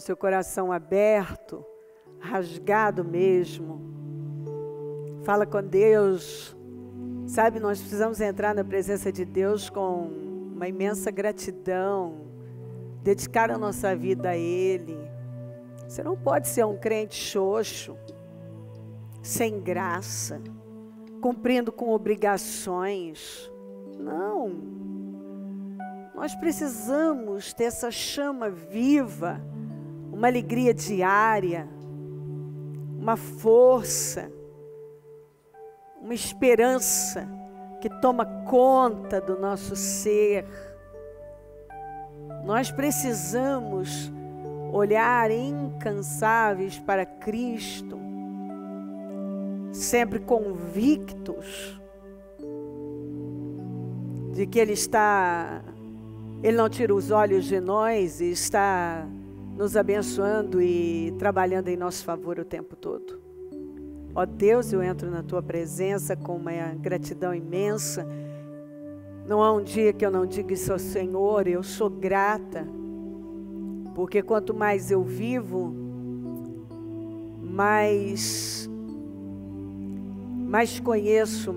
seu coração aberto, rasgado mesmo. Fala com Deus. Sabe, nós precisamos entrar na presença de Deus com uma imensa gratidão, dedicar a nossa vida a Ele. Você não pode ser um crente xoxo, sem graça, cumprindo com obrigações. Não. Nós precisamos ter essa chama viva, uma alegria diária, uma força, uma esperança que toma conta do nosso ser. Nós precisamos olhar incansáveis para Cristo, sempre convictos de que Ele não tira os olhos de nós e está nos abençoando e trabalhando em nosso favor o tempo todo. Ó Deus, eu entro na Tua presença com uma gratidão imensa. Não há um dia que eu não diga isso ao Senhor, eu sou grata, porque quanto mais eu vivo, mais conheço,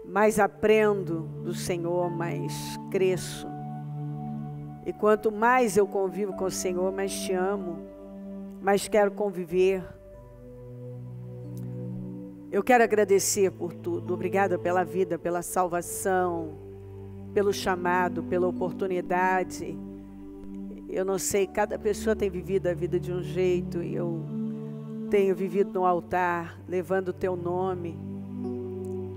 mais aprendo do Senhor, mais cresço. E quanto mais eu convivo com o Senhor, mais te amo, mais quero conviver. Eu quero agradecer por tudo. Obrigada pela vida, pela salvação, pelo chamado, pela oportunidade. Eu não sei, cada pessoa tem vivido a vida de um jeito, e eu tenho vivido no altar, levando o Teu nome,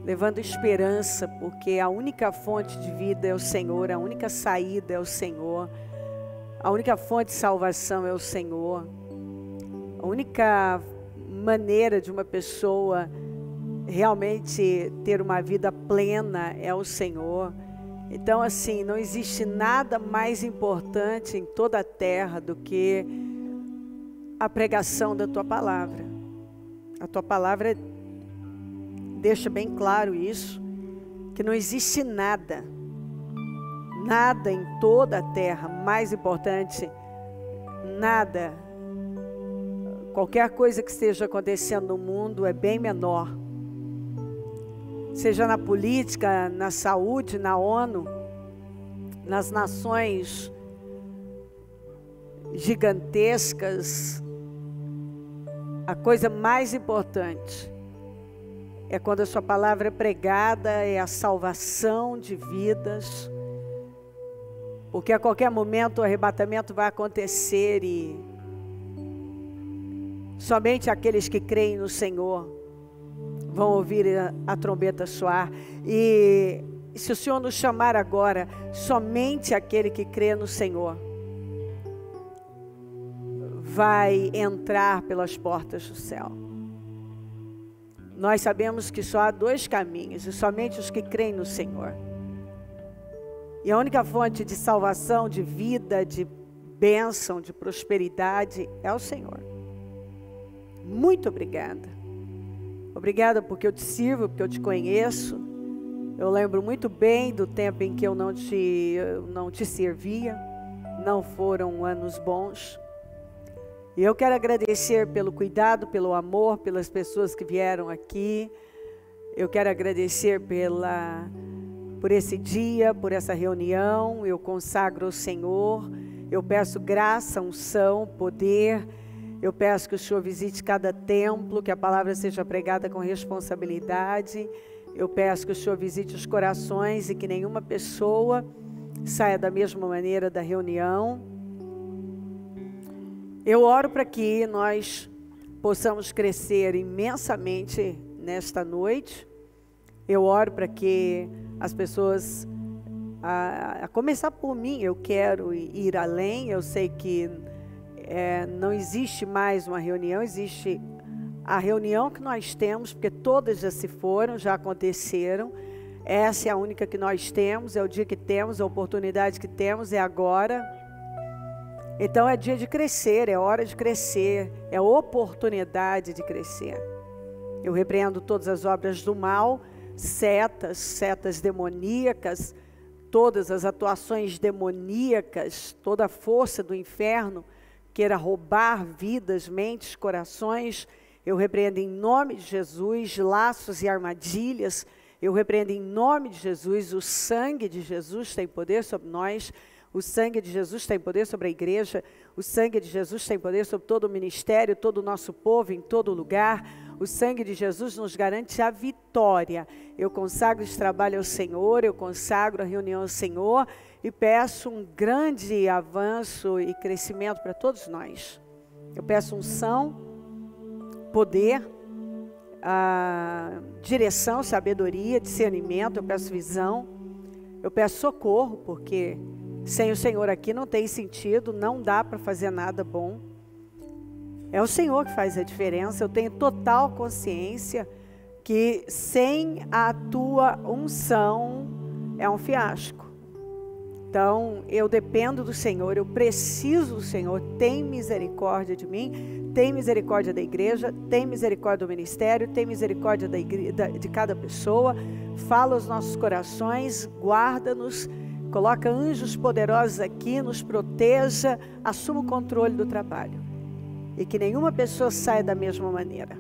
levando esperança, porque a única fonte de vida é o Senhor, a única saída é o Senhor, a única fonte de salvação é o Senhor, a única maneira de uma pessoa realmente ter uma vida plena é o Senhor. Então, assim, não existe nada mais importante em toda a terra do que a pregação da Tua palavra. A Tua palavra deixa bem claro isso, que não existe nada em toda a terra mais importante, nada, qualquer coisa que esteja acontecendo no mundo é bem menor, seja na política, na saúde, na ONU, nas nações gigantescas. A coisa mais importante é quando a Sua palavra é pregada, é a salvação de vidas, porque a qualquer momento o arrebatamento vai acontecer e somente aqueles que creem no Senhor vão ouvir a trombeta soar. E se o Senhor nos chamar agora, somente aquele que crê no Senhor vai entrar pelas portas do céu. Nós sabemos que só há dois caminhos, e somente os que creem no Senhor. E a única fonte de salvação, de vida, de bênção, de prosperidade é o Senhor. Muito obrigada. Obrigada porque eu te sirvo, porque eu te conheço. Eu lembro muito bem do tempo em que eu não te servia. Não foram anos bons. E eu quero agradecer pelo cuidado, pelo amor, pelas pessoas que vieram aqui. Eu quero agradecer por esse dia, por essa reunião. Eu consagro ao Senhor. Eu peço graça, unção, poder. Eu peço que o Senhor visite cada templo, que a palavra seja pregada com responsabilidade. Eu peço que o Senhor visite os corações e que nenhuma pessoa saia da mesma maneira da reunião. Eu oro para que nós possamos crescer imensamente nesta noite. Eu oro para que as pessoas, a começar por mim, eu quero ir além. Eu sei que não existe mais uma reunião, existe a reunião que nós temos, porque todas já se foram, já aconteceram. Essa é a única que nós temos, é o dia que temos, a oportunidade que temos, é agora. Então é dia de crescer, é hora de crescer, é oportunidade de crescer. Eu repreendo todas as obras do mal, setas demoníacas, todas as atuações demoníacas, toda a força do inferno, queira roubar vidas, mentes, corações, eu repreendo em nome de Jesus laços e armadilhas, eu repreendo em nome de Jesus, o sangue de Jesus tem poder sobre nós, o sangue de Jesus tem poder sobre a igreja, o sangue de Jesus tem poder sobre todo o ministério, todo o nosso povo, em todo lugar. O sangue de Jesus nos garante a vitória. Eu consagro esse trabalho ao Senhor, eu consagro a reunião ao Senhor e peço um grande avanço e crescimento para todos nós. Eu peço unção, poder, direção, sabedoria, discernimento, eu peço visão, eu peço socorro, porque sem o Senhor aqui não tem sentido, não dá para fazer nada bom. É o Senhor que faz a diferença. Eu tenho total consciência que sem a tua unção é um fiasco. Então, eu dependo do Senhor, eu preciso do Senhor. Tem misericórdia de mim, tem misericórdia da igreja, tem misericórdia do ministério, tem misericórdia de cada pessoa. Fala aos nossos corações, guarda-nos, coloca anjos poderosos aqui, nos proteja, assuma o controle do trabalho. E que nenhuma pessoa saia da mesma maneira.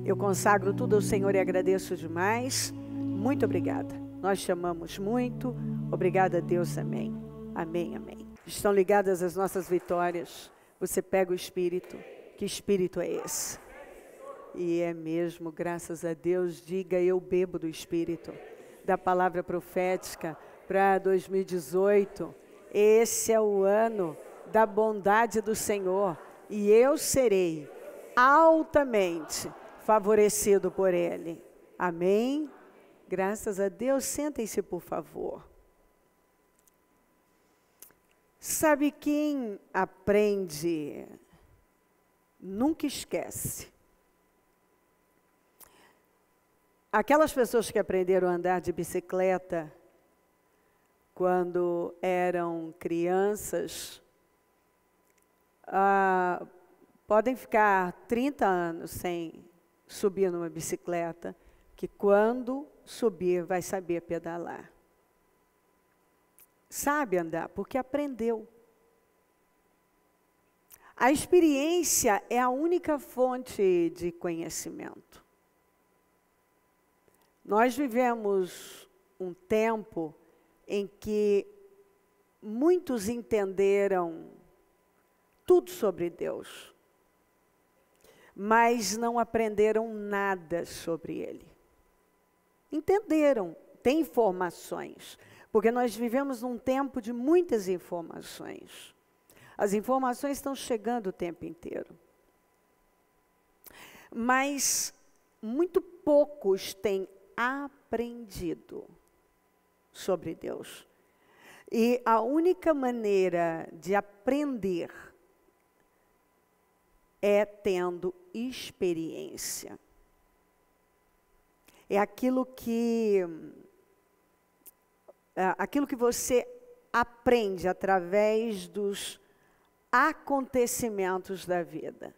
Eu consagro tudo ao Senhor e agradeço demais. Muito obrigada. Nós te amamos muito. Obrigada a Deus. Amém. Amém, amém. Estão ligadas as nossas vitórias. Você pega o Espírito. Que Espírito é esse? E é mesmo, graças a Deus. Diga, eu bebo do Espírito. Da palavra profética para 2018. Esse é o ano da bondade do Senhor. E eu serei altamente favorecido por Ele. Amém? Graças a Deus. Sentem-se, por favor. Sabe, quem aprende nunca esquece. Aquelas pessoas que aprenderam a andar de bicicleta quando eram crianças, podem ficar 30 anos sem subir numa bicicleta, que quando subir vai saber pedalar. Sabe andar, porque aprendeu. A experiência é a única fonte de conhecimento. Nós vivemos um tempo em que muitos entenderam tudo sobre Deus, mas não aprenderam nada sobre Ele. Entenderam, tem informações, porque nós vivemos num tempo de muitas informações. As informações estão chegando o tempo inteiro. Mas muito poucos têm aprendido sobre Deus. E a única maneira de aprender é tendo experiência. É aquilo que você aprende através dos acontecimentos da vida.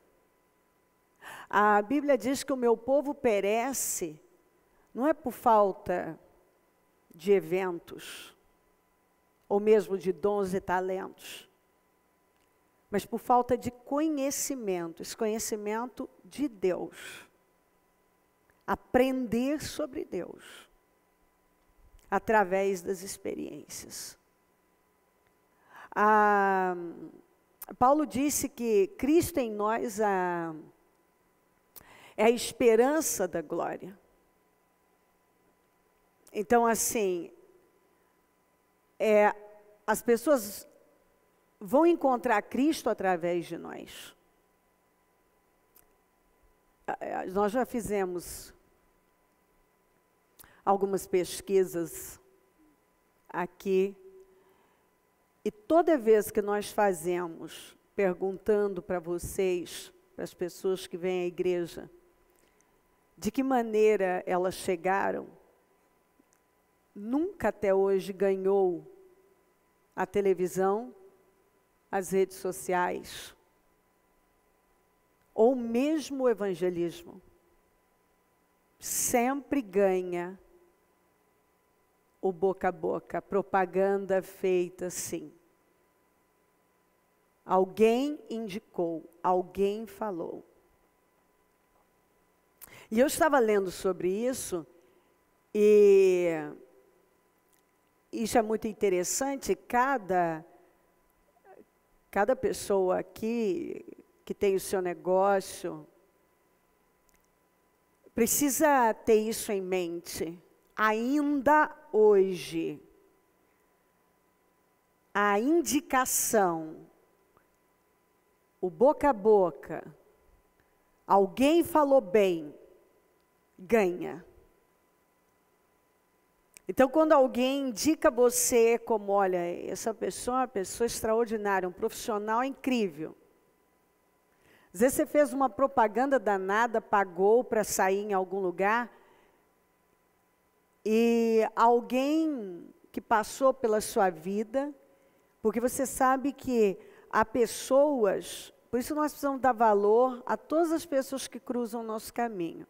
A Bíblia diz que o meu povo perece, não é por falta de eventos, ou mesmo de dons e talentos, mas por falta de conhecimento, esse conhecimento de Deus. Aprender sobre Deus, através das experiências. Paulo disse que Cristo em nós é a esperança da glória. Então, assim, as pessoas vão encontrar Cristo através de nós. Nós já fizemos algumas pesquisas aqui, e toda vez que nós fazemos, perguntando para vocês, para as pessoas que vêm à igreja, de que maneira elas chegaram, nunca até hoje ganhou a televisão, as redes sociais, ou mesmo o evangelismo. Sempre ganha o boca a boca, a propaganda feita assim. Alguém indicou, alguém falou. E eu estava lendo sobre isso, e isso é muito interessante. Cada pessoa aqui que tem o seu negócio precisa ter isso em mente. Ainda hoje, a indicação, o boca a boca, alguém falou bem, ganha. Então, quando alguém indica você como, olha, essa pessoa é uma pessoa extraordinária, um profissional incrível. Às vezes você fez uma propaganda danada, pagou para sair em algum lugar, e alguém que passou pela sua vida, porque você sabe que há pessoas, por isso nós precisamos dar valor a todas as pessoas que cruzam o nosso caminho.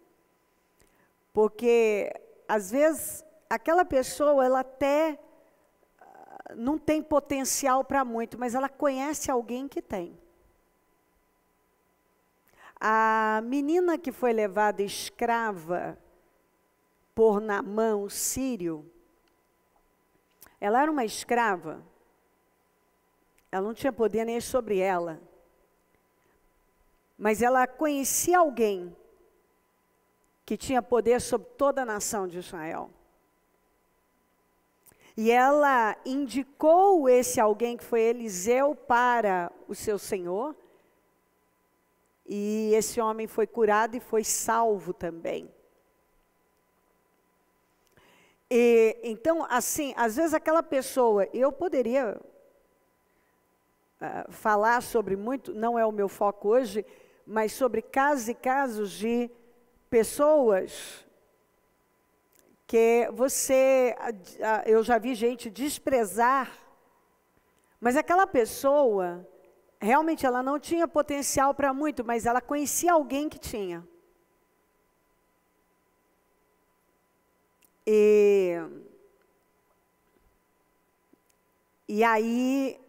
Porque, às vezes, aquela pessoa, ela até não tem potencial para muito, mas ela conhece alguém que tem. A menina que foi levada escrava por Naamã, o sírio, ela era uma escrava, ela não tinha poder nem sobre ela, mas ela conhecia alguém que tinha poder sobre toda a nação de Israel. E ela indicou esse alguém, que foi Eliseu, para o seu senhor, e esse homem foi curado e foi salvo também. E, então, assim, às vezes aquela pessoa, eu poderia falar sobre muito, não é o meu foco hoje, mas sobre casos e casos de pessoas que eu já vi gente desprezar, mas aquela pessoa, realmente ela não tinha potencial para muito, mas ela conhecia alguém que tinha. E aí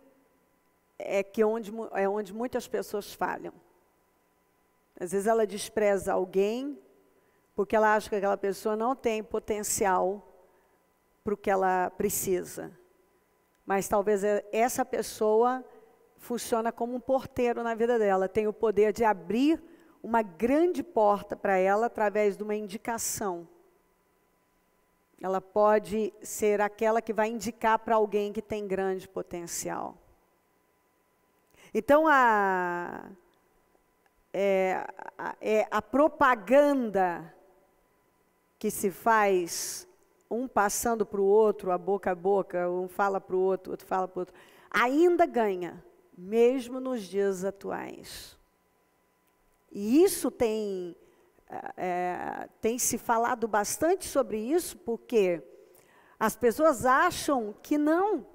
é onde muitas pessoas falham. Às vezes ela despreza alguém, porque ela acha que aquela pessoa não tem potencial para o que ela precisa. Mas talvez essa pessoa funciona como um porteiro na vida dela, tem o poder de abrir uma grande porta para ela através de uma indicação. Ela pode ser aquela que vai indicar para alguém que tem grande potencial. Então, a propaganda que se faz, um passando para o outro, a boca, um fala para o outro fala para o outro, ainda ganha, mesmo nos dias atuais. E isso tem se falado bastante sobre isso, porque as pessoas acham que não,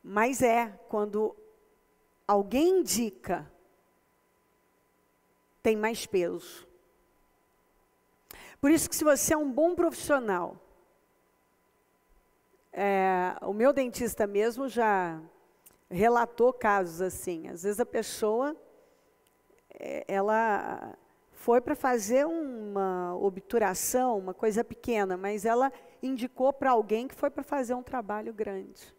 mas quando alguém indica, tem mais peso. Por isso que, se você é um bom profissional, o meu dentista mesmo já relatou casos assim. Às vezes a pessoa, ela foi para fazer uma obturação, uma coisa pequena, mas ela indicou para alguém que foi para fazer um trabalho grande.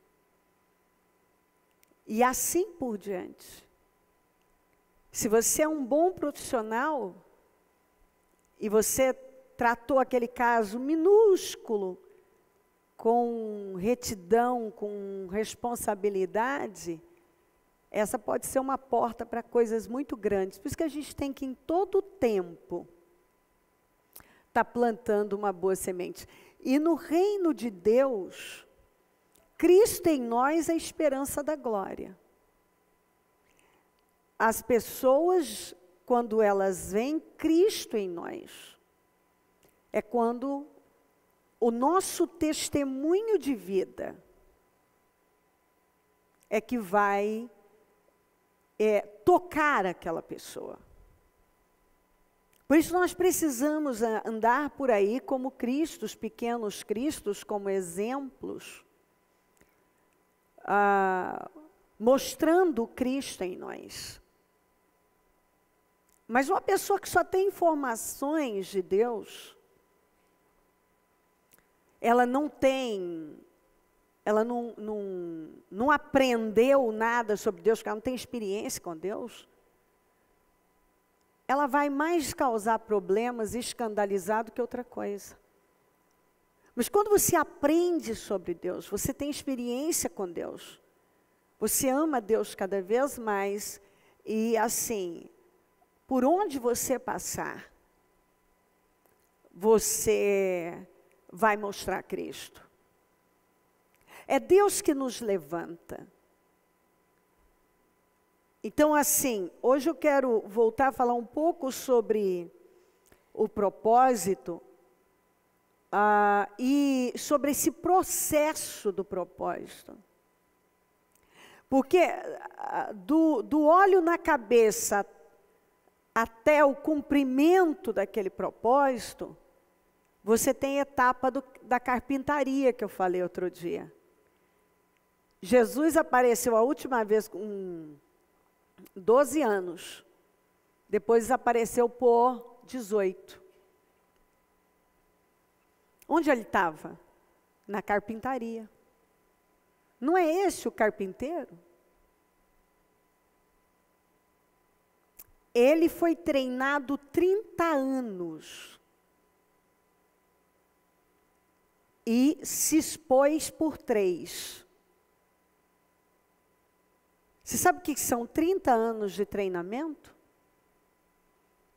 E assim por diante. Se você é um bom profissional, e você tratou aquele caso minúsculo, com retidão, com responsabilidade, essa pode ser uma porta para coisas muito grandes. Por isso que a gente tem que, em todo tempo, estar plantando uma boa semente. E no reino de Deus, Cristo em nós é a esperança da glória. As pessoas, quando elas veem Cristo em nós, é quando o nosso testemunho de vida é que vai tocar aquela pessoa. Por isso nós precisamos andar por aí como Cristos, pequenos Cristos, como exemplos, mostrando o Cristo em nós. Mas uma pessoa que só tem informações de Deus, ela não aprendeu nada sobre Deus, porque ela não tem experiência com Deus, ela vai mais causar problemas e escandalizar do que outra coisa. Mas quando você aprende sobre Deus, você tem experiência com Deus, você ama Deus cada vez mais, e assim, por onde você passar, você vai mostrar Cristo. É Deus que nos levanta. Então, assim, hoje eu quero voltar a falar um pouco sobre o propósito e sobre esse processo do propósito. Porque do óleo na cabeça até o cumprimento daquele propósito, você tem a etapa da carpintaria que eu falei outro dia. Jesus apareceu a última vez com 12 anos. Depois apareceu por 18. Onde ele estava? Na carpintaria. Não é esse o carpinteiro? Ele foi treinado 30 anos. E se expôs por 3. Você sabe o que são 30 anos de treinamento?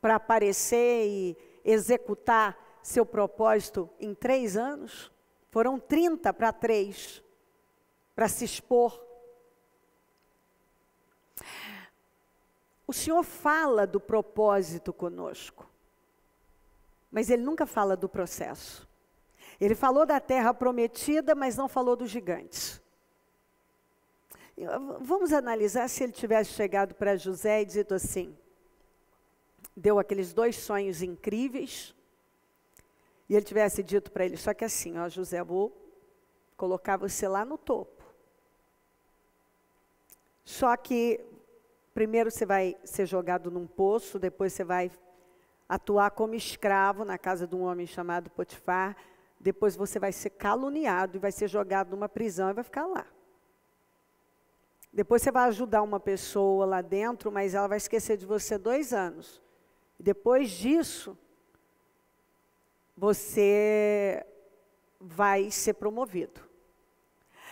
Para aparecer e executar seu propósito em 3 anos? Foram 30 para 3, para se expor. O Senhor fala do propósito conosco, mas Ele nunca fala do processo. Ele falou da terra prometida, mas não falou dos gigantes. Vamos analisar se ele tivesse chegado para José e dito assim, deu aqueles 2 sonhos incríveis, e ele tivesse dito para ele, só que assim, ó José, vou colocar você lá no topo. Só que primeiro você vai ser jogado num poço, depois você vai atuar como escravo na casa de um homem chamado Potifar, depois você vai ser caluniado e vai ser jogado numa prisão e vai ficar lá. Depois você vai ajudar uma pessoa lá dentro, mas ela vai esquecer de você 2 anos. Depois disso, você vai ser promovido.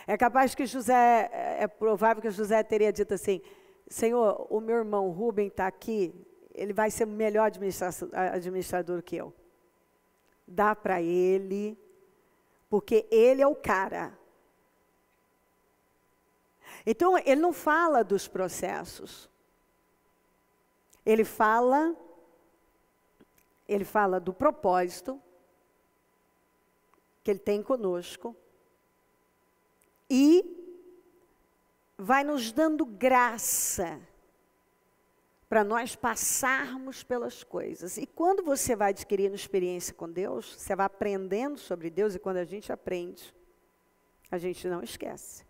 É capaz que José, é provável que José teria dito assim, Senhor, o meu irmão Rubem está aqui, ele vai ser melhor administrador que eu. Dá para ele, porque ele é o cara. Então, ele não fala dos processos. Ele fala do propósito que Ele tem conosco e vai nos dando graça para nós passarmos pelas coisas. E quando você vai adquirindo experiência com Deus, você vai aprendendo sobre Deus, e quando a gente aprende, a gente não esquece.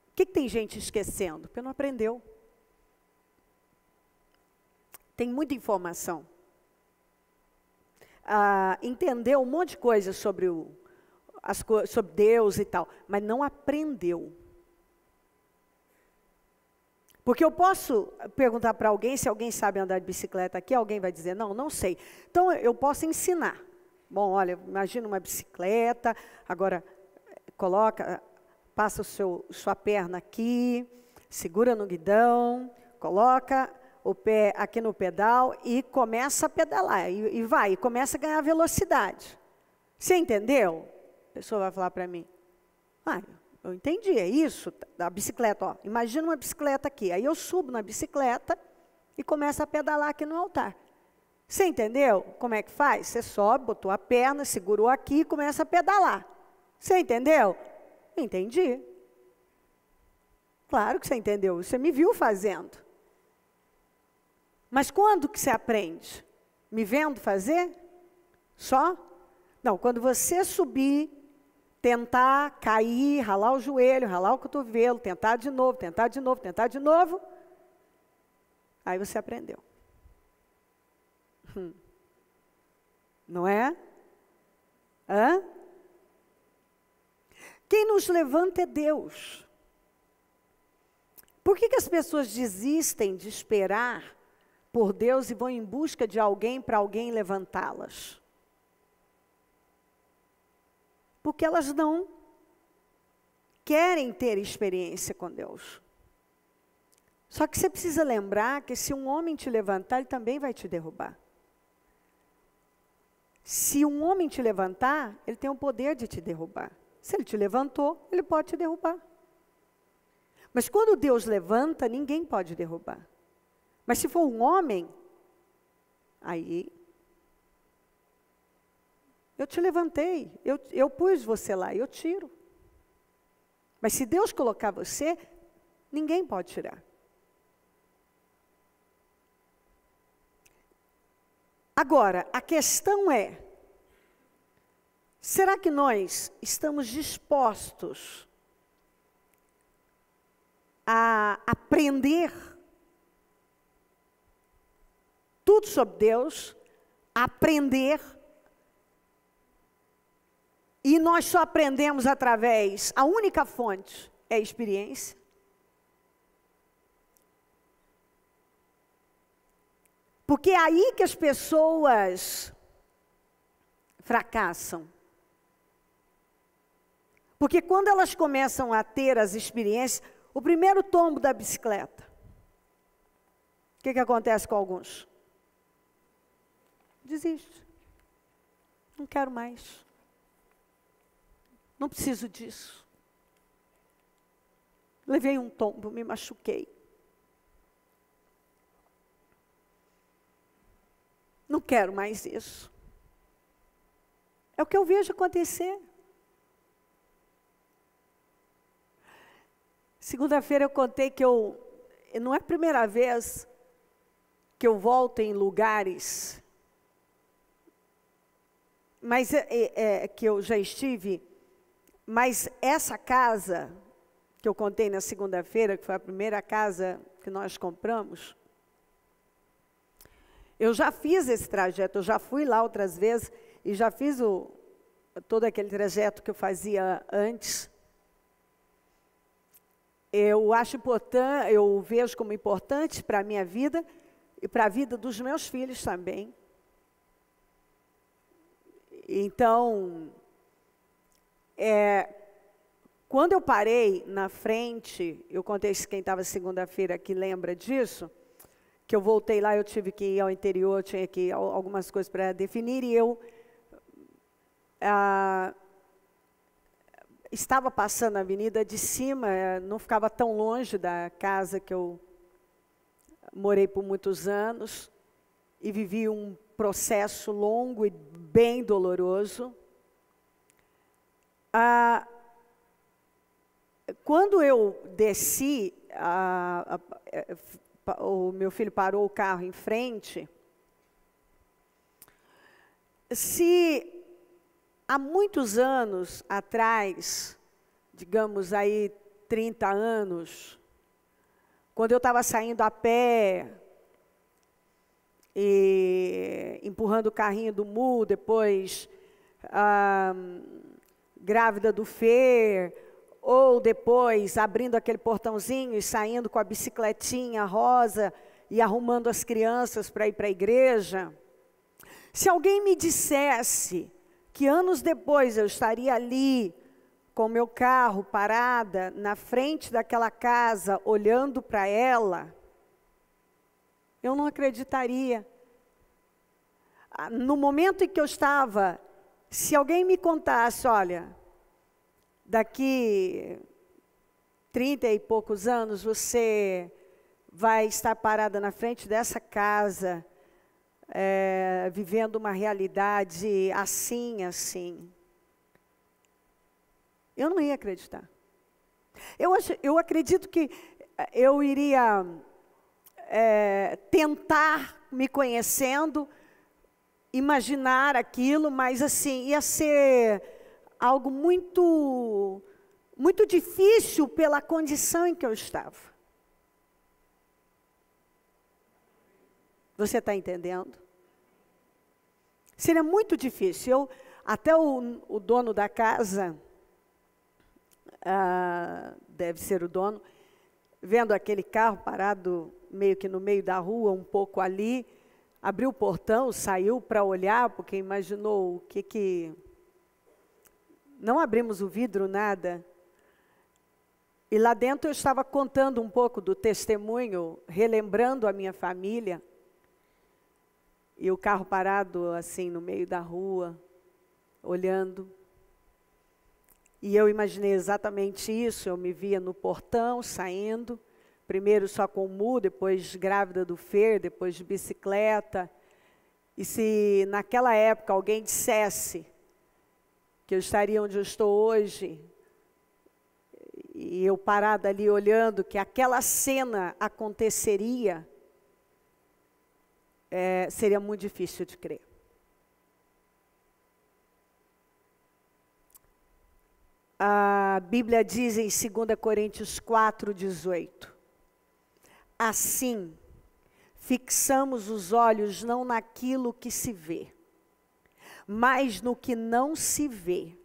O que tem gente esquecendo? Porque não aprendeu. Tem muita informação. Entendeu um monte de coisa sobre, sobre Deus e tal, mas não aprendeu. Porque eu posso perguntar para alguém, se alguém sabe andar de bicicleta aqui, alguém vai dizer, não, não sei. Então, eu posso ensinar. Bom, olha, imagina uma bicicleta, agora passa sua perna aqui, segura no guidão, coloca o pé aqui no pedal e começa a pedalar. E começa a ganhar velocidade. Você entendeu? A pessoa vai falar para mim, eu entendi, é isso, da bicicleta, ó. Imagina uma bicicleta aqui, aí eu subo na bicicleta e começo a pedalar aqui no altar. Você entendeu como é que faz? Você sobe, botou a perna, segurou aqui e começa a pedalar. Você entendeu? Entendi. Claro que você entendeu, você me viu fazendo. Mas quando que você aprende? Me vendo fazer? Só? Não, quando você subir, tentar cair, ralar o joelho, ralar o cotovelo, tentar de novo, tentar de novo, tentar de novo, aí você aprendeu. Não é? Hã? Quem nos levanta é Deus. Por que as pessoas desistem de esperar por Deus e vão em busca de alguém para alguém levantá-las? Porque elas não querem ter experiência com Deus. Só que você precisa lembrar que se um homem te levantar, ele também vai te derrubar. Se um homem te levantar, ele tem o poder de te derrubar. Se ele te levantou, ele pode te derrubar. Mas quando Deus levanta, ninguém pode derrubar. Mas se for um homem, aí eu te levantei, eu pus você lá, eu tiro. Mas se Deus colocar você, ninguém pode tirar. Agora, a questão é, será que nós estamos dispostos a aprender tudo sobre Deus, aprender, e nós só aprendemos através, a única fonte é a experiência? Porque é aí que as pessoas fracassam. Porque quando elas começam a ter as experiências, o primeiro tombo da bicicleta, o que acontece com alguns? Desiste. Não quero mais. Não preciso disso. Levei um tombo, me machuquei. Não quero mais isso. É o que eu vejo acontecer. Segunda-feira eu contei que não é a primeira vez que eu volto em lugares, mas que eu já estive, mas essa casa que eu contei na segunda-feira, que foi a primeira casa que nós compramos, eu já fiz esse trajeto, eu já fui lá outras vezes e já fiz todo aquele trajeto que eu fazia antes. Eu acho importante, eu vejo como importante para a minha vida e para a vida dos meus filhos também. Então, quando eu parei na frente, eu contei isso, quem estava segunda-feira aqui lembra disso, que eu voltei lá, eu tive que ir ao interior, tinha que ir algumas coisas para definir, e eu estava passando a avenida de cima, não ficava tão longe da casa que eu morei por muitos anos, e vivi um processo longo e bem doloroso. Quando eu desci, o meu filho parou o carro em frente. Se há muitos anos atrás, digamos aí 30 anos, quando eu estava saindo a pé, e empurrando o carrinho do Mu, depois grávida do Fer, ou depois abrindo aquele portãozinho e saindo com a bicicletinha rosa e arrumando as crianças para ir para a igreja. Se alguém me dissesse que anos depois eu estaria ali com o meu carro parada na frente daquela casa, olhando para ela, eu não acreditaria. No momento em que eu estava, se alguém me contasse, olha, daqui 30 e poucos anos você vai estar parada na frente dessa casa, vivendo uma realidade assim, assim, eu não ia acreditar. Eu acredito que eu iria tentar, me conhecendo, imaginar aquilo, mas assim, ia ser algo muito, muito difícil pela condição em que eu estava. Você está entendendo? Seria muito difícil. Até o dono da casa, deve ser o dono, vendo aquele carro parado meio que no meio da rua, um pouco ali, abriu o portão, saiu para olhar, porque imaginou o que... Não abrimos o vidro, nada. E lá dentro eu estava contando um pouco do testemunho, relembrando a minha família. E o carro parado assim no meio da rua, olhando. E eu imaginei exatamente isso, eu me via no portão, saindo, primeiro só com o Mu, depois grávida do Fer, depois de bicicleta. E se naquela época alguém dissesse que eu estaria onde eu estou hoje, e eu parada ali olhando, que aquela cena aconteceria, seria muito difícil de crer. A Bíblia diz em 2 Coríntios 4:18, assim, fixamos os olhos não naquilo que se vê, mas no que não se vê,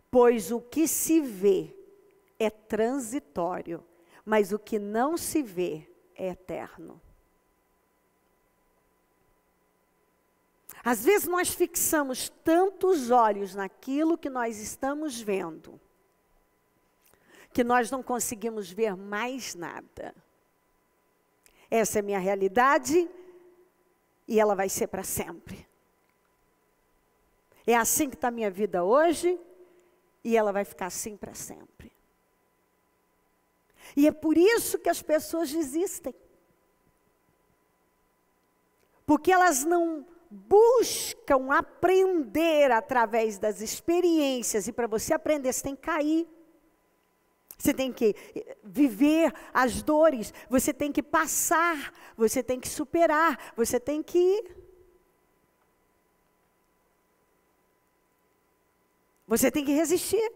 pois o que se vê é transitório, mas o que não se vê é eterno. Às vezes nós fixamos tantos olhos naquilo que nós estamos vendo, que nós não conseguimos ver mais nada. Essa é a minha realidade e ela vai ser para sempre. É assim que está a minha vida hoje e ela vai ficar assim para sempre. E é por isso que as pessoas desistem. Porque elas não buscam aprender através das experiências. E para você aprender, você tem que cair. Você tem que viver as dores. Você tem que passar. Você tem que superar. Você tem que ir. Você tem que resistir.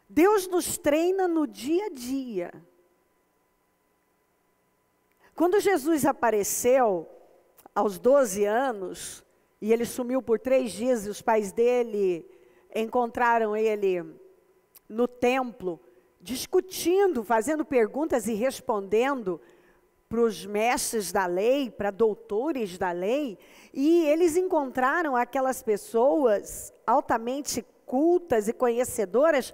Deus nos treina no dia a dia. Quando Jesus apareceu, aos 12 anos, e ele sumiu por 3 dias, e os pais dele encontraram ele no templo, discutindo, fazendo perguntas e respondendo para os mestres da lei, para doutores da lei, e eles encontraram aquelas pessoas altamente cultas e conhecedoras,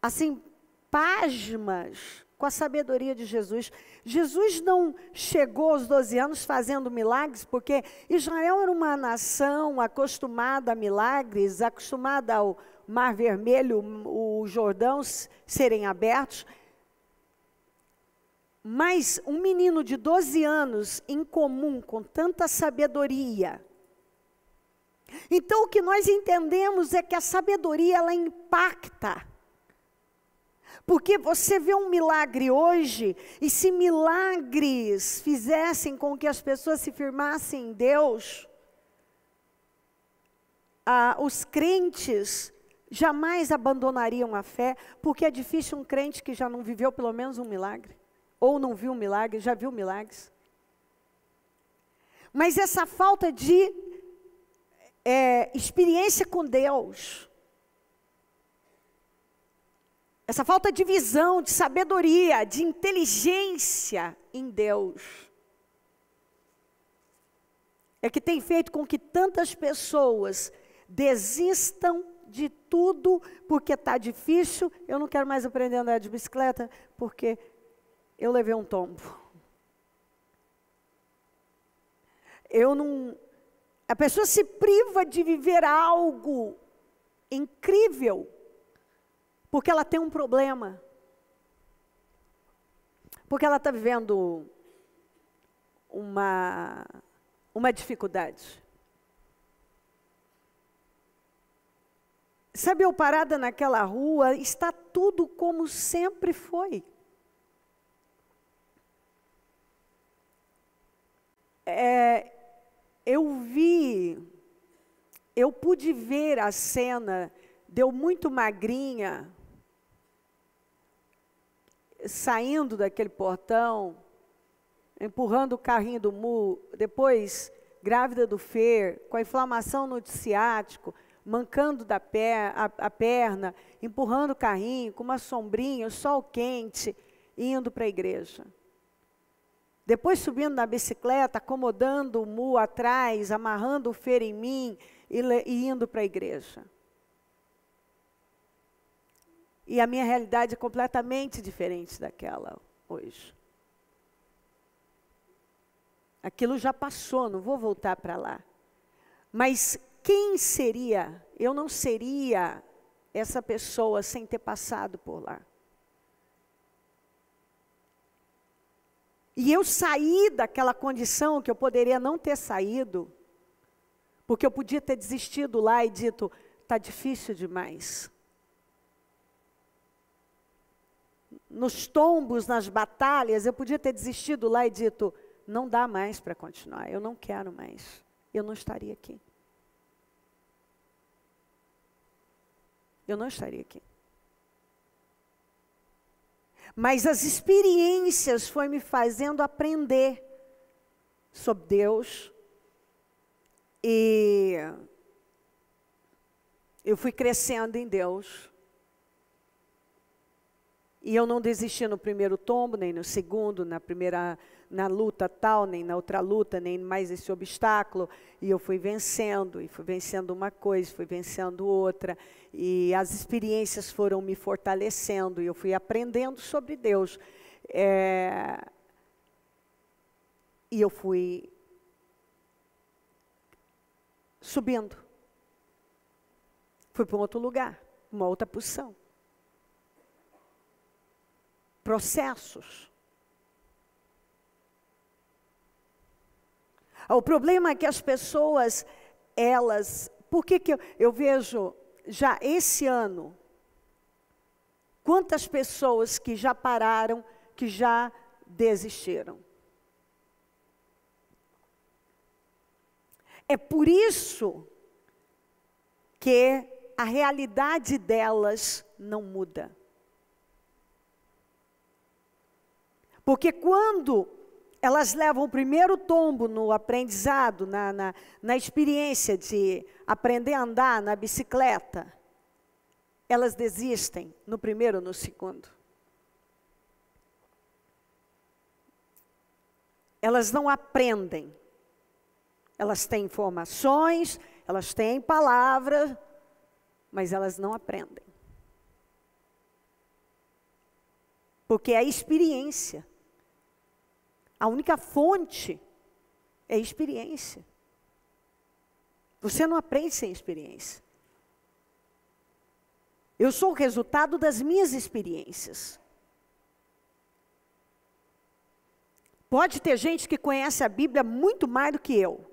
assim, pasmas com a sabedoria de Jesus. Jesus não chegou aos 12 anos fazendo milagres, porque Israel era uma nação acostumada a milagres, acostumada ao Mar Vermelho, o Jordão serem abertos. Mas um menino de 12 anos, em comum, com tanta sabedoria. Então, o que nós entendemos é que a sabedoria, ela impacta. Porque você vê um milagre hoje, e se milagres fizessem com que as pessoas se firmassem em Deus, os crentes jamais abandonariam a fé, porque é difícil um crente que já não viveu pelo menos um milagre, ou não viu um milagre, já viu milagres. Mas essa falta de experiência com Deus, essa falta de visão, de sabedoria, de inteligência em Deus, é que tem feito com que tantas pessoas desistam de tudo, porque está difícil. Eu não quero mais aprender a andar de bicicleta, porque eu levei um tombo. A pessoa se priva de viver algo incrível, porque ela tem um problema. Porque ela está vivendo uma dificuldade. Sabe, eu parada naquela rua, está tudo como sempre foi. eu pude ver a cena, deu muito magrinha, saindo daquele portão, empurrando o carrinho do Mu, depois grávida do Fer, com a inflamação no ciático, mancando a perna, empurrando o carrinho, com uma sombrinha, o sol quente, indo para a igreja. Depois subindo na bicicleta, acomodando o Mu atrás, amarrando o Fer em mim e indo para a igreja. E a minha realidade é completamente diferente daquela hoje. Aquilo já passou, não vou voltar para lá. Mas quem seria? Eu não seria essa pessoa sem ter passado por lá. E eu saí daquela condição que eu poderia não ter saído, porque eu podia ter desistido lá e dito, está difícil demais. Nos tombos, nas batalhas, eu podia ter desistido lá e dito, não dá mais para continuar, eu não quero mais, eu não estaria aqui. Eu não estaria aqui. Mas as experiências foram me fazendo aprender sobre Deus. E eu fui crescendo em Deus. E eu não desisti no primeiro tombo, nem no segundo, na luta tal, nem na outra luta, nem mais esse obstáculo. E eu fui vencendo uma coisa, fui vencendo outra. E as experiências foram me fortalecendo, e eu fui aprendendo sobre Deus. E eu fui subindo. Fui para um outro lugar, uma outra posição. Processos. O problema é que as pessoas, por que eu vejo já esse ano, quantas pessoas que já pararam, que já desistiram. É por isso que a realidade delas não muda. Porque quando elas levam o primeiro tombo no aprendizado, na experiência de aprender a andar na bicicleta, elas desistem no primeiro ou no segundo. Elas não aprendem. Elas têm informações, elas têm palavras, mas elas não aprendem. Porque é a experiência. A única fonte é a experiência. Você não aprende sem experiência. Eu sou o resultado das minhas experiências. Pode ter gente que conhece a Bíblia muito mais do que eu.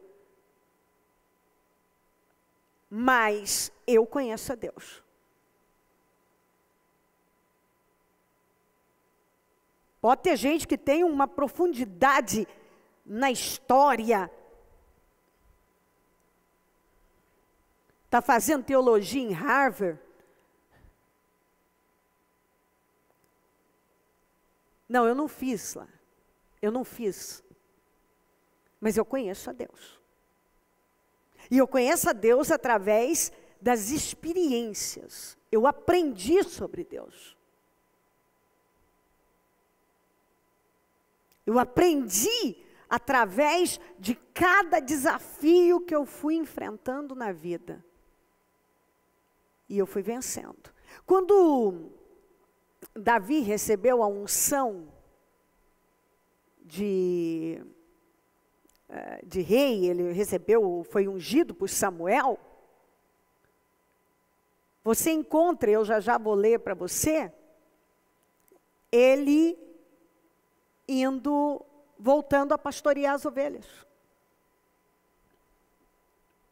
Mas eu conheço a Deus. Pode ter gente que tem uma profundidade na história. Está fazendo teologia em Harvard. Não, eu não fiz lá. Eu não fiz. Mas eu conheço a Deus. E eu conheço a Deus através das experiências. Eu aprendi sobre Deus. Eu aprendi através de cada desafio que eu fui enfrentando na vida. E eu fui vencendo. Quando Davi recebeu a unção de rei, ele foi ungido por Samuel. Você encontra, eu já vou ler para você, ele voltando a pastorear as ovelhas.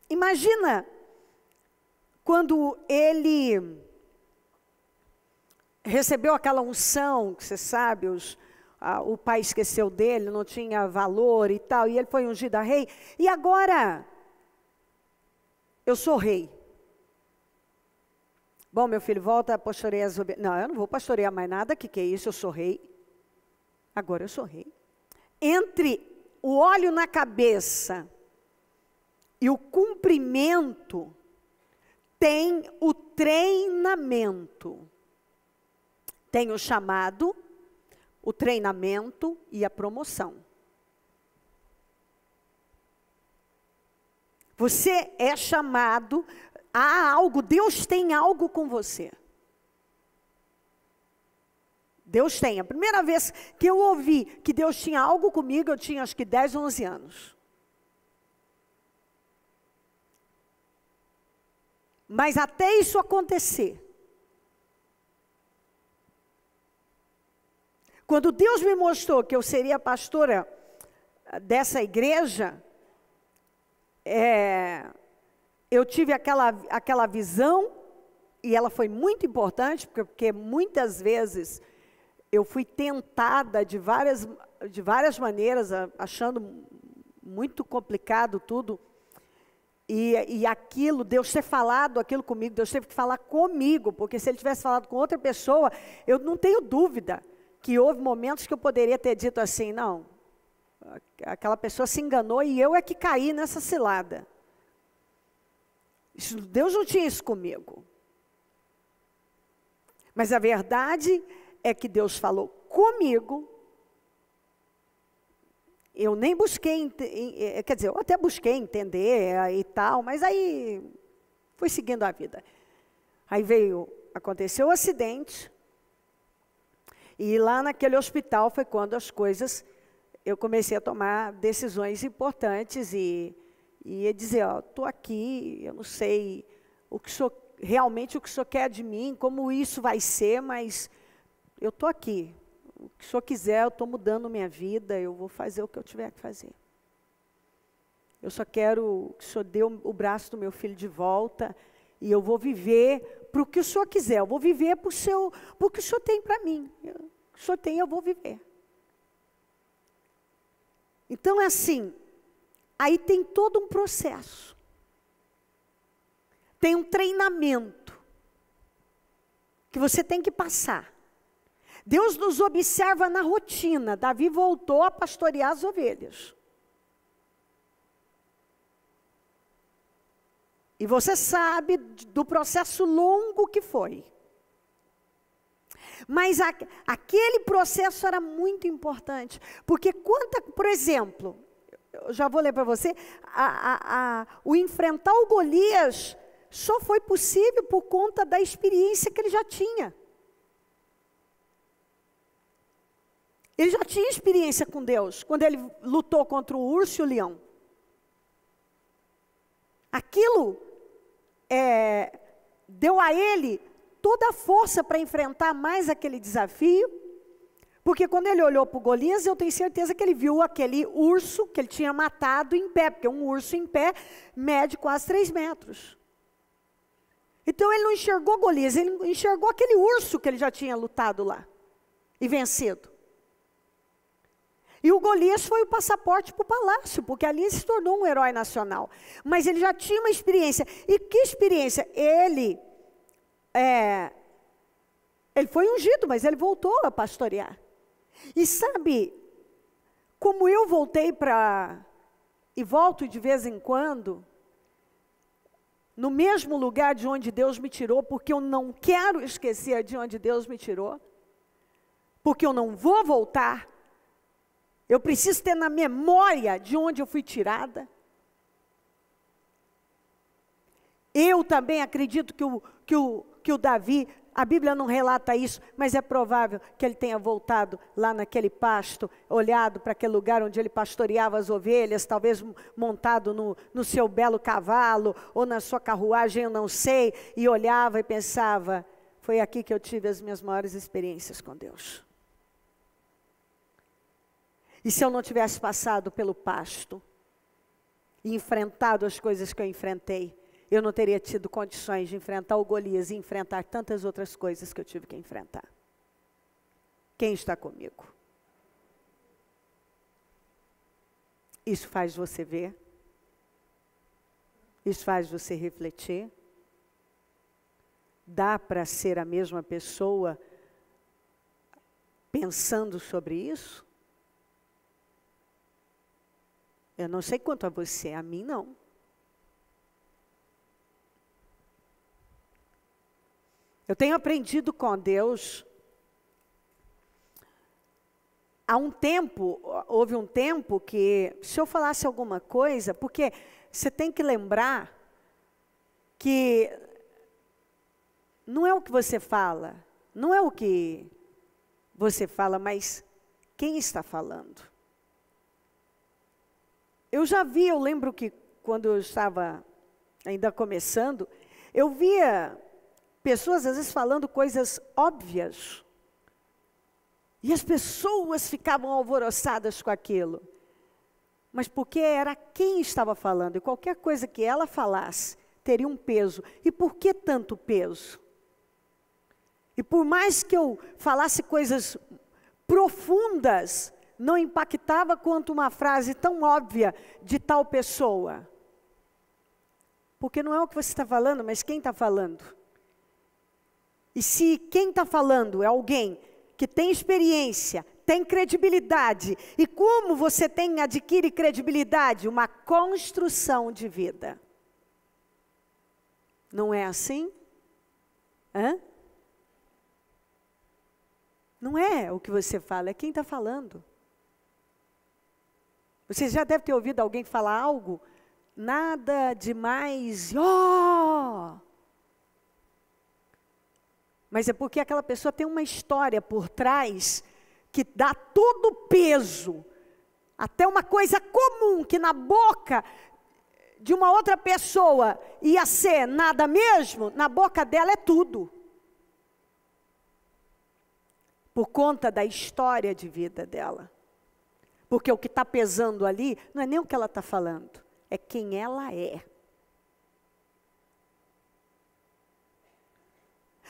Imagina quando ele recebeu aquela unção, que você sabe, o pai esqueceu dele, não tinha valor e tal, e ele foi ungido a rei. E agora, eu sou rei. Bom, meu filho, volta a pastorear as ovelhas. Não, eu não vou pastorear mais nada, que é isso? Eu sou rei. Agora eu sou rei. Entre o óleo na cabeça e o cumprimento, tem o treinamento. Tem o chamado, o treinamento e a promoção. Você é chamado, há algo, Deus tem algo com você. Deus tem. A primeira vez que eu ouvi que Deus tinha algo comigo, eu tinha acho que 10, 11 anos. Mas até isso acontecer, quando Deus me mostrou que eu seria pastora dessa igreja, eu tive aquela visão, e ela foi muito importante, porque muitas vezes eu fui tentada de várias maneiras, achando muito complicado tudo, e aquilo, Deus ter falado aquilo comigo, Deus teve que falar comigo, porque se Ele tivesse falado com outra pessoa, eu não tenho dúvida que houve momentos que eu poderia ter dito assim, não, aquela pessoa se enganou e eu é que caí nessa cilada. Deus não tinha isso comigo. Mas a verdade é que Deus falou comigo. Eu nem busquei, quer dizer, eu até busquei entender e tal, mas aí fui seguindo a vida. Aí aconteceu o acidente, e lá naquele hospital foi quando eu comecei a tomar decisões importantes e dizer, estou aqui, eu não sei realmente o que o senhor quer de mim, como isso vai ser, mas eu estou aqui. O que o senhor quiser, eu estou mudando minha vida, eu vou fazer o que eu tiver que fazer. Eu só quero que o senhor dê o braço do meu filho de volta, e eu vou viver para o que o senhor quiser, eu vou viver para o que o senhor tem para mim. O que o senhor tem, eu vou viver. Então é assim, aí tem todo um processo. Tem um treinamento que você tem que passar. Deus nos observa na rotina. Davi voltou a pastorear as ovelhas. E você sabe do processo longo que foi. Mas aquele processo era muito importante. Porque por exemplo, eu já vou ler para você, o enfrentar o Golias só foi possível por conta da experiência que ele já tinha. Ele já tinha experiência com Deus, quando ele lutou contra o urso e o leão. Aquilo deu a ele toda a força para enfrentar mais aquele desafio, porque quando ele olhou para o Golias, eu tenho certeza que ele viu aquele urso que ele tinha matado em pé, porque um urso em pé mede quase 3 metros. Então ele não enxergou Golias, ele enxergou aquele urso que ele já tinha lutado lá e vencido. E o Golias foi o passaporte para o palácio, porque ali ele se tornou um herói nacional. Mas ele já tinha uma experiência. E que experiência? Ele foi ungido, mas ele voltou a pastorear. E sabe, como eu voltei e volto de vez em quando, no mesmo lugar de onde Deus me tirou, porque eu não quero esquecer de onde Deus me tirou, porque eu não vou voltar. Eu preciso ter na memória de onde eu fui tirada. Eu também acredito que o Davi, a Bíblia não relata isso, mas é provável que ele tenha voltado lá naquele pasto, olhado para aquele lugar onde ele pastoreava as ovelhas, talvez montado no seu belo cavalo, ou na sua carruagem, eu não sei, e olhava e pensava, foi aqui que eu tive as minhas maiores experiências com Deus. E se eu não tivesse passado pelo pasto e enfrentado as coisas que eu enfrentei, eu não teria tido condições de enfrentar o Golias e enfrentar tantas outras coisas que eu tive que enfrentar. Quem está comigo? Isso faz você ver? Isso faz você refletir? Dá para ser a mesma pessoa pensando sobre isso? Eu não sei quanto a você, a mim não. Eu tenho aprendido com Deus. Houve um tempo que, se eu falasse alguma coisa, porque você tem que lembrar que não é o que você fala, não é o que você fala, mas quem está falando. Eu lembro que quando eu estava ainda começando, eu via pessoas às vezes falando coisas óbvias. E as pessoas ficavam alvoroçadas com aquilo. Mas porque era quem estava falando, e qualquer coisa que ela falasse teria um peso. E por que tanto peso? E por mais que eu falasse coisas profundas, não impactava quanto uma frase tão óbvia de tal pessoa. Porque não é o que você está falando, mas quem está falando. E se quem está falando é alguém que tem experiência, tem credibilidade, e como você adquire credibilidade? Uma construção de vida. Não é assim? Hã? Não é o que você fala, é quem está falando. Você já deve ter ouvido alguém falar algo, nada demais, mas é porque aquela pessoa tem uma história por trás que dá todo o peso, até uma coisa comum que na boca de uma outra pessoa ia ser nada mesmo, na boca dela é tudo. Por conta da história de vida dela. Porque o que está pesando ali não é nem o que ela está falando, é quem ela é.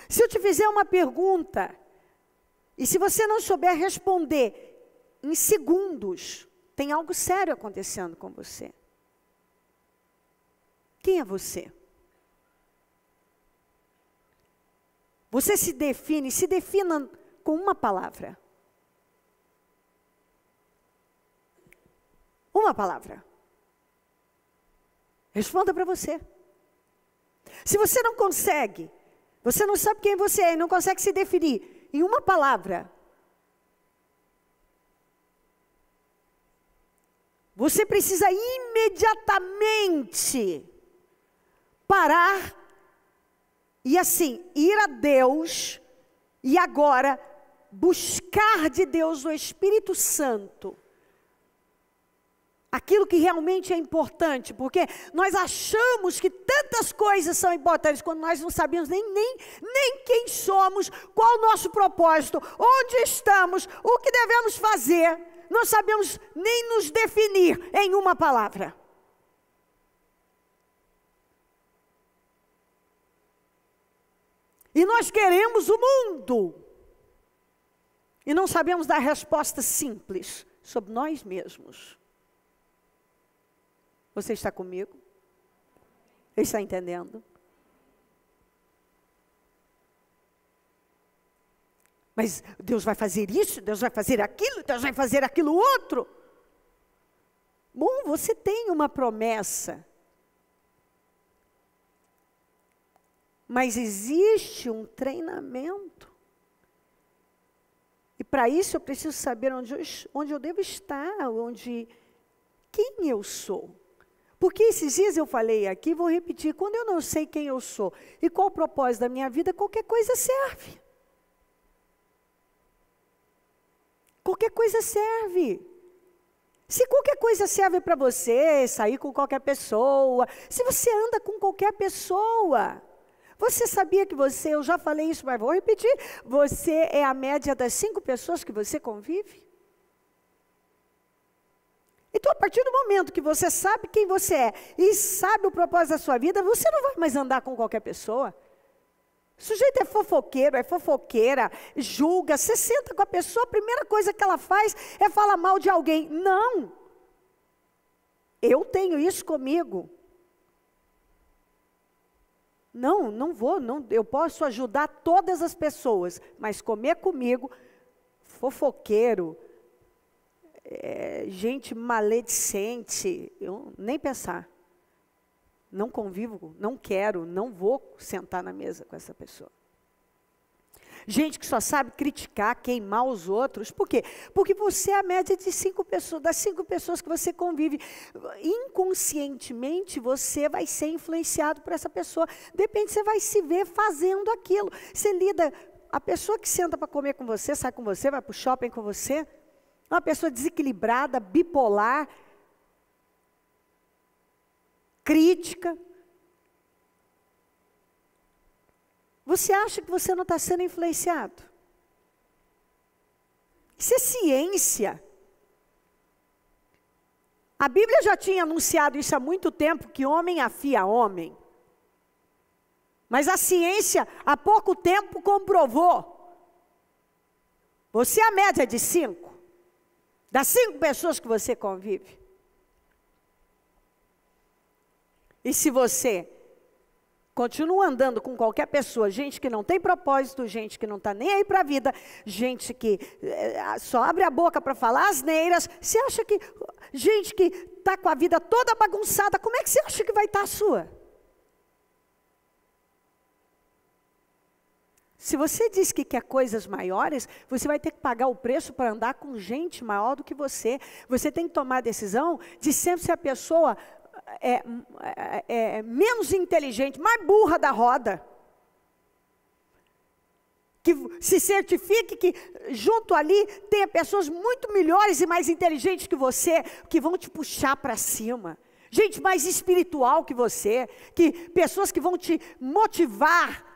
Se eu te fizer uma pergunta, e se você não souber responder em segundos, tem algo sério acontecendo com você. Quem é você? Você se defina com uma palavra. Uma palavra. Responda para você. Se você não consegue, você não sabe quem você é e não consegue se definir em uma palavra, você precisa imediatamente parar e assim, ir a Deus e agora buscar de Deus no Espírito Santo aquilo que realmente é importante, porque nós achamos que tantas coisas são importantes, quando nós não sabemos nem quem somos, qual o nosso propósito, onde estamos, o que devemos fazer, não sabemos nem nos definir em uma palavra. E nós queremos o mundo, e não sabemos dar resposta simples sobre nós mesmos. Você está comigo? Está entendendo? Mas Deus vai fazer isso, Deus vai fazer aquilo, Deus vai fazer aquilo outro. Bom, você tem uma promessa. Mas existe um treinamento. E para isso eu preciso saber onde eu devo estar, quem eu sou. Porque esses dias eu falei aqui, vou repetir, quando eu não sei quem eu sou e qual o propósito da minha vida, qualquer coisa serve. Qualquer coisa serve. Se qualquer coisa serve para você, sair com qualquer pessoa, se você anda com qualquer pessoa, você sabia que eu já falei isso, mas vou repetir, você é a média das 5 pessoas que você convive? Então, a partir do momento que você sabe quem você é e sabe o propósito da sua vida, você não vai mais andar com qualquer pessoa. O sujeito é fofoqueiro, é fofoqueira, julga, você senta com a pessoa, a primeira coisa que ela faz é falar mal de alguém. Não! Eu tenho isso comigo. Não vou, eu posso ajudar todas as pessoas, mas comer comigo, fofoqueiro, gente maledicente, eu nem pensar. Não convivo, não quero, não vou sentar na mesa com essa pessoa. Gente que só sabe criticar, queimar os outros. Por quê? Porque você é a média de 5 pessoas, das 5 pessoas que você convive. Inconscientemente, você vai ser influenciado por essa pessoa. De repente, você vai se ver fazendo aquilo. Você lida, a pessoa que senta para comer com você, sai com você, vai para o shopping com você, é uma pessoa desequilibrada, bipolar, crítica. Você acha que você não está sendo influenciado? Isso é ciência. A Bíblia já tinha anunciado isso há muito tempo, que homem afia homem. Mas a ciência, há pouco tempo, comprovou. Você é a média de 5. Das 5 pessoas que você convive. E se você continua andando com qualquer pessoa, gente que não tem propósito, gente que não está nem aí para a vida, gente que só abre a boca para falar asneiras, você acha que, gente que está com a vida toda bagunçada, como é que você acha que vai estar a sua? Se você diz que quer coisas maiores, você vai ter que pagar o preço para andar com gente maior do que você. Você tem que tomar a decisão de sempre ser a pessoa menos inteligente, mais burra da roda. Que se certifique que junto ali tenha pessoas muito melhores e mais inteligentes que você, que vão te puxar para cima. Gente mais espiritual que você, pessoas que vão te motivar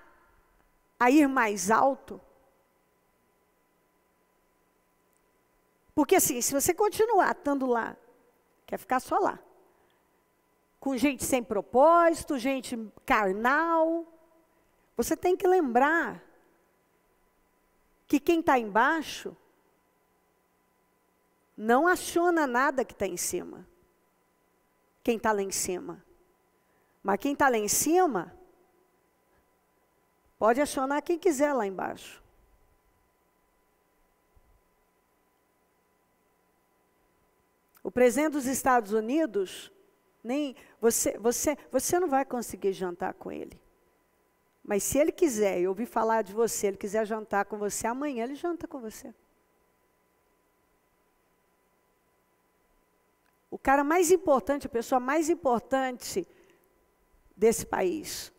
a ir mais alto. Porque assim, se você continuar estando lá, quer ficar só lá, com gente sem propósito, gente carnal, você tem que lembrar que quem está embaixo não aciona nada que está em cima. Quem está lá em cima. Mas quem está lá em cima pode acionar quem quiser lá embaixo. O presidente dos Estados Unidos, nem você não vai conseguir jantar com ele. Mas se ele quiser, eu ouvi falar de você, ele quiser jantar com você, amanhã ele janta com você. O cara mais importante, a pessoa mais importante desse país.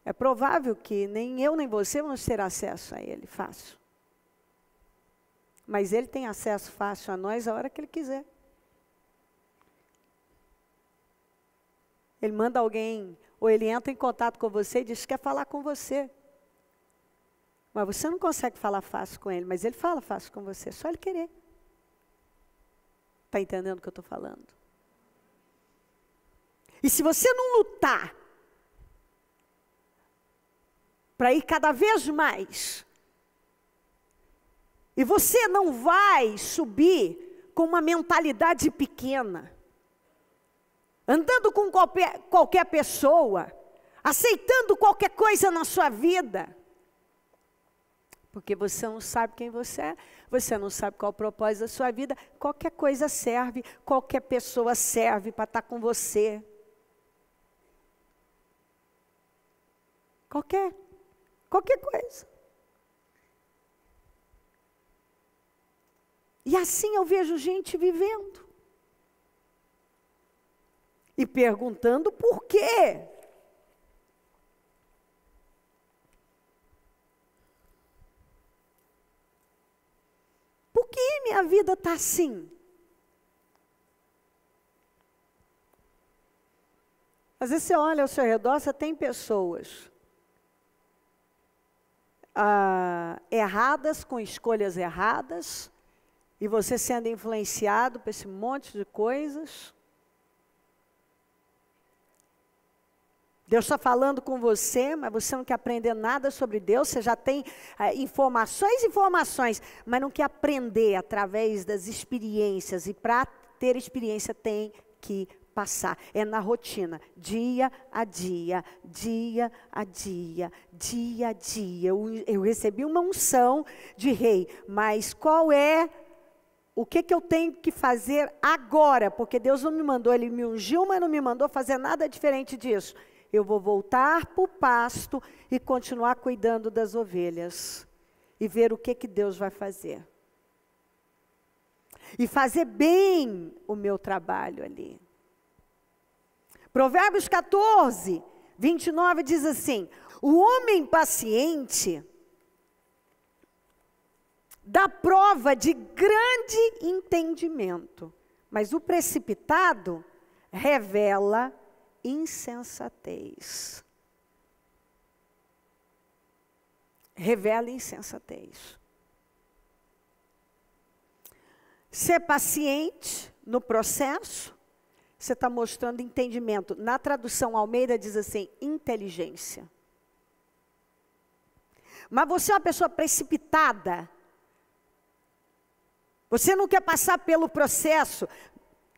É provável que nem eu nem você vamos ter acesso a ele fácil. Mas ele tem acesso fácil a nós a hora que ele quiser. Ele manda alguém, ou ele entra em contato com você e diz que quer falar com você. Mas você não consegue falar fácil com ele, mas ele fala fácil com você, só ele querer. Está entendendo o que eu estou falando? E se você não lutar para ir cada vez mais, e você não vai subir com uma mentalidade pequena, andando com qualquer pessoa, aceitando qualquer coisa na sua vida, porque você não sabe quem você não sabe qual é o propósito da sua vida, qualquer coisa serve, qualquer pessoa serve para estar com você. Qualquer coisa. E assim eu vejo gente vivendo. E perguntando por quê. Por que minha vida está assim? Às vezes você olha ao seu redor, você tem pessoas erradas, com escolhas erradas, e você sendo influenciado por esse monte de coisas. Deus está falando com você, mas você não quer aprender nada sobre Deus, você já tem informações, mas não quer aprender através das experiências e para ter experiência, tem que passar. É na rotina, dia a dia, dia a dia, dia a dia. Eu recebi uma unção de rei, mas qual é o que eu tenho que fazer agora? Porque Deus não me mandou, Ele me ungiu, mas não me mandou fazer nada diferente disso. Eu vou voltar para o pasto e continuar cuidando das ovelhas. E ver o que Deus vai fazer. E fazer bem o meu trabalho ali. Provérbios 14, 29 diz assim: o homem paciente dá prova de grande entendimento, mas o precipitado revela insensatez. Revela insensatez. Ser paciente no processo, você está mostrando entendimento. Na tradução Almeida diz assim, inteligência. Mas você é uma pessoa precipitada. Você não quer passar pelo processo.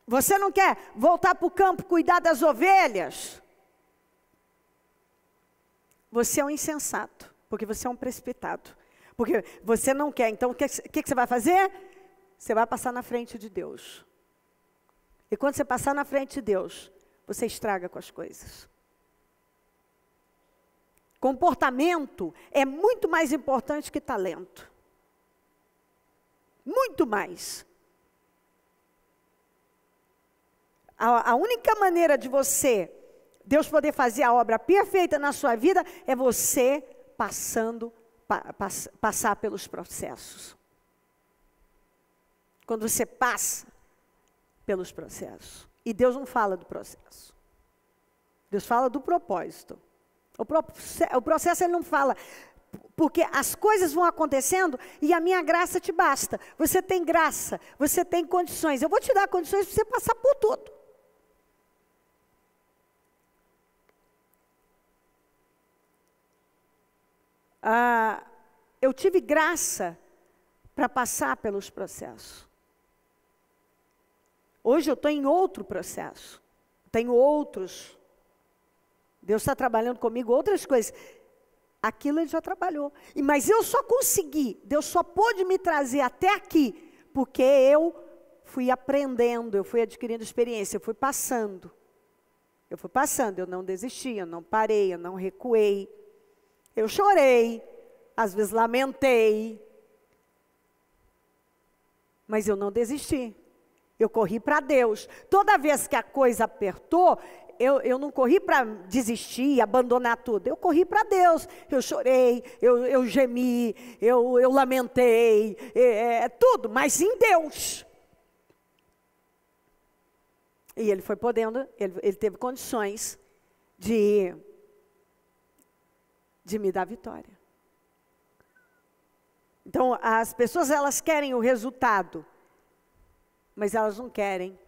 Você não quer voltar para o campo, cuidar das ovelhas. Você é um insensato, porque você é um precipitado. Porque você não quer. Então, o que você vai fazer? Você vai passar na frente de Deus. E quando você passar na frente de Deus, você estraga com as coisas. Comportamento é muito mais importante que talento. Muito mais. A única maneira de Deus poder fazer a obra perfeita na sua vida, é você passar pelos processos. Quando você passa pelos processos. E Deus não fala do processo. Deus fala do propósito. O processo Ele não fala, porque as coisas vão acontecendo e a minha graça te basta. Você tem graça, você tem condições. Eu vou te dar condições para você passar por tudo. Eu tive graça para passar pelos processos. Hoje eu estou em outro processo. Tenho outros. Deus está trabalhando comigo outras coisas. Aquilo Ele já trabalhou. Mas eu só consegui, Deus só pôde me trazer até aqui, porque eu fui aprendendo, eu fui adquirindo experiência, eu fui passando. Eu não desisti, eu não parei, eu não recuei. Eu chorei, às vezes lamentei. Mas eu não desisti. Eu corri para Deus. Toda vez que a coisa apertou, eu não corri para desistir, abandonar tudo. Eu corri para Deus. Eu chorei, eu gemi, eu lamentei, tudo, mas em Deus. E Ele foi podendo, ele teve condições de me dar vitória. Então, as pessoas, elas querem o resultado, mas elas não querem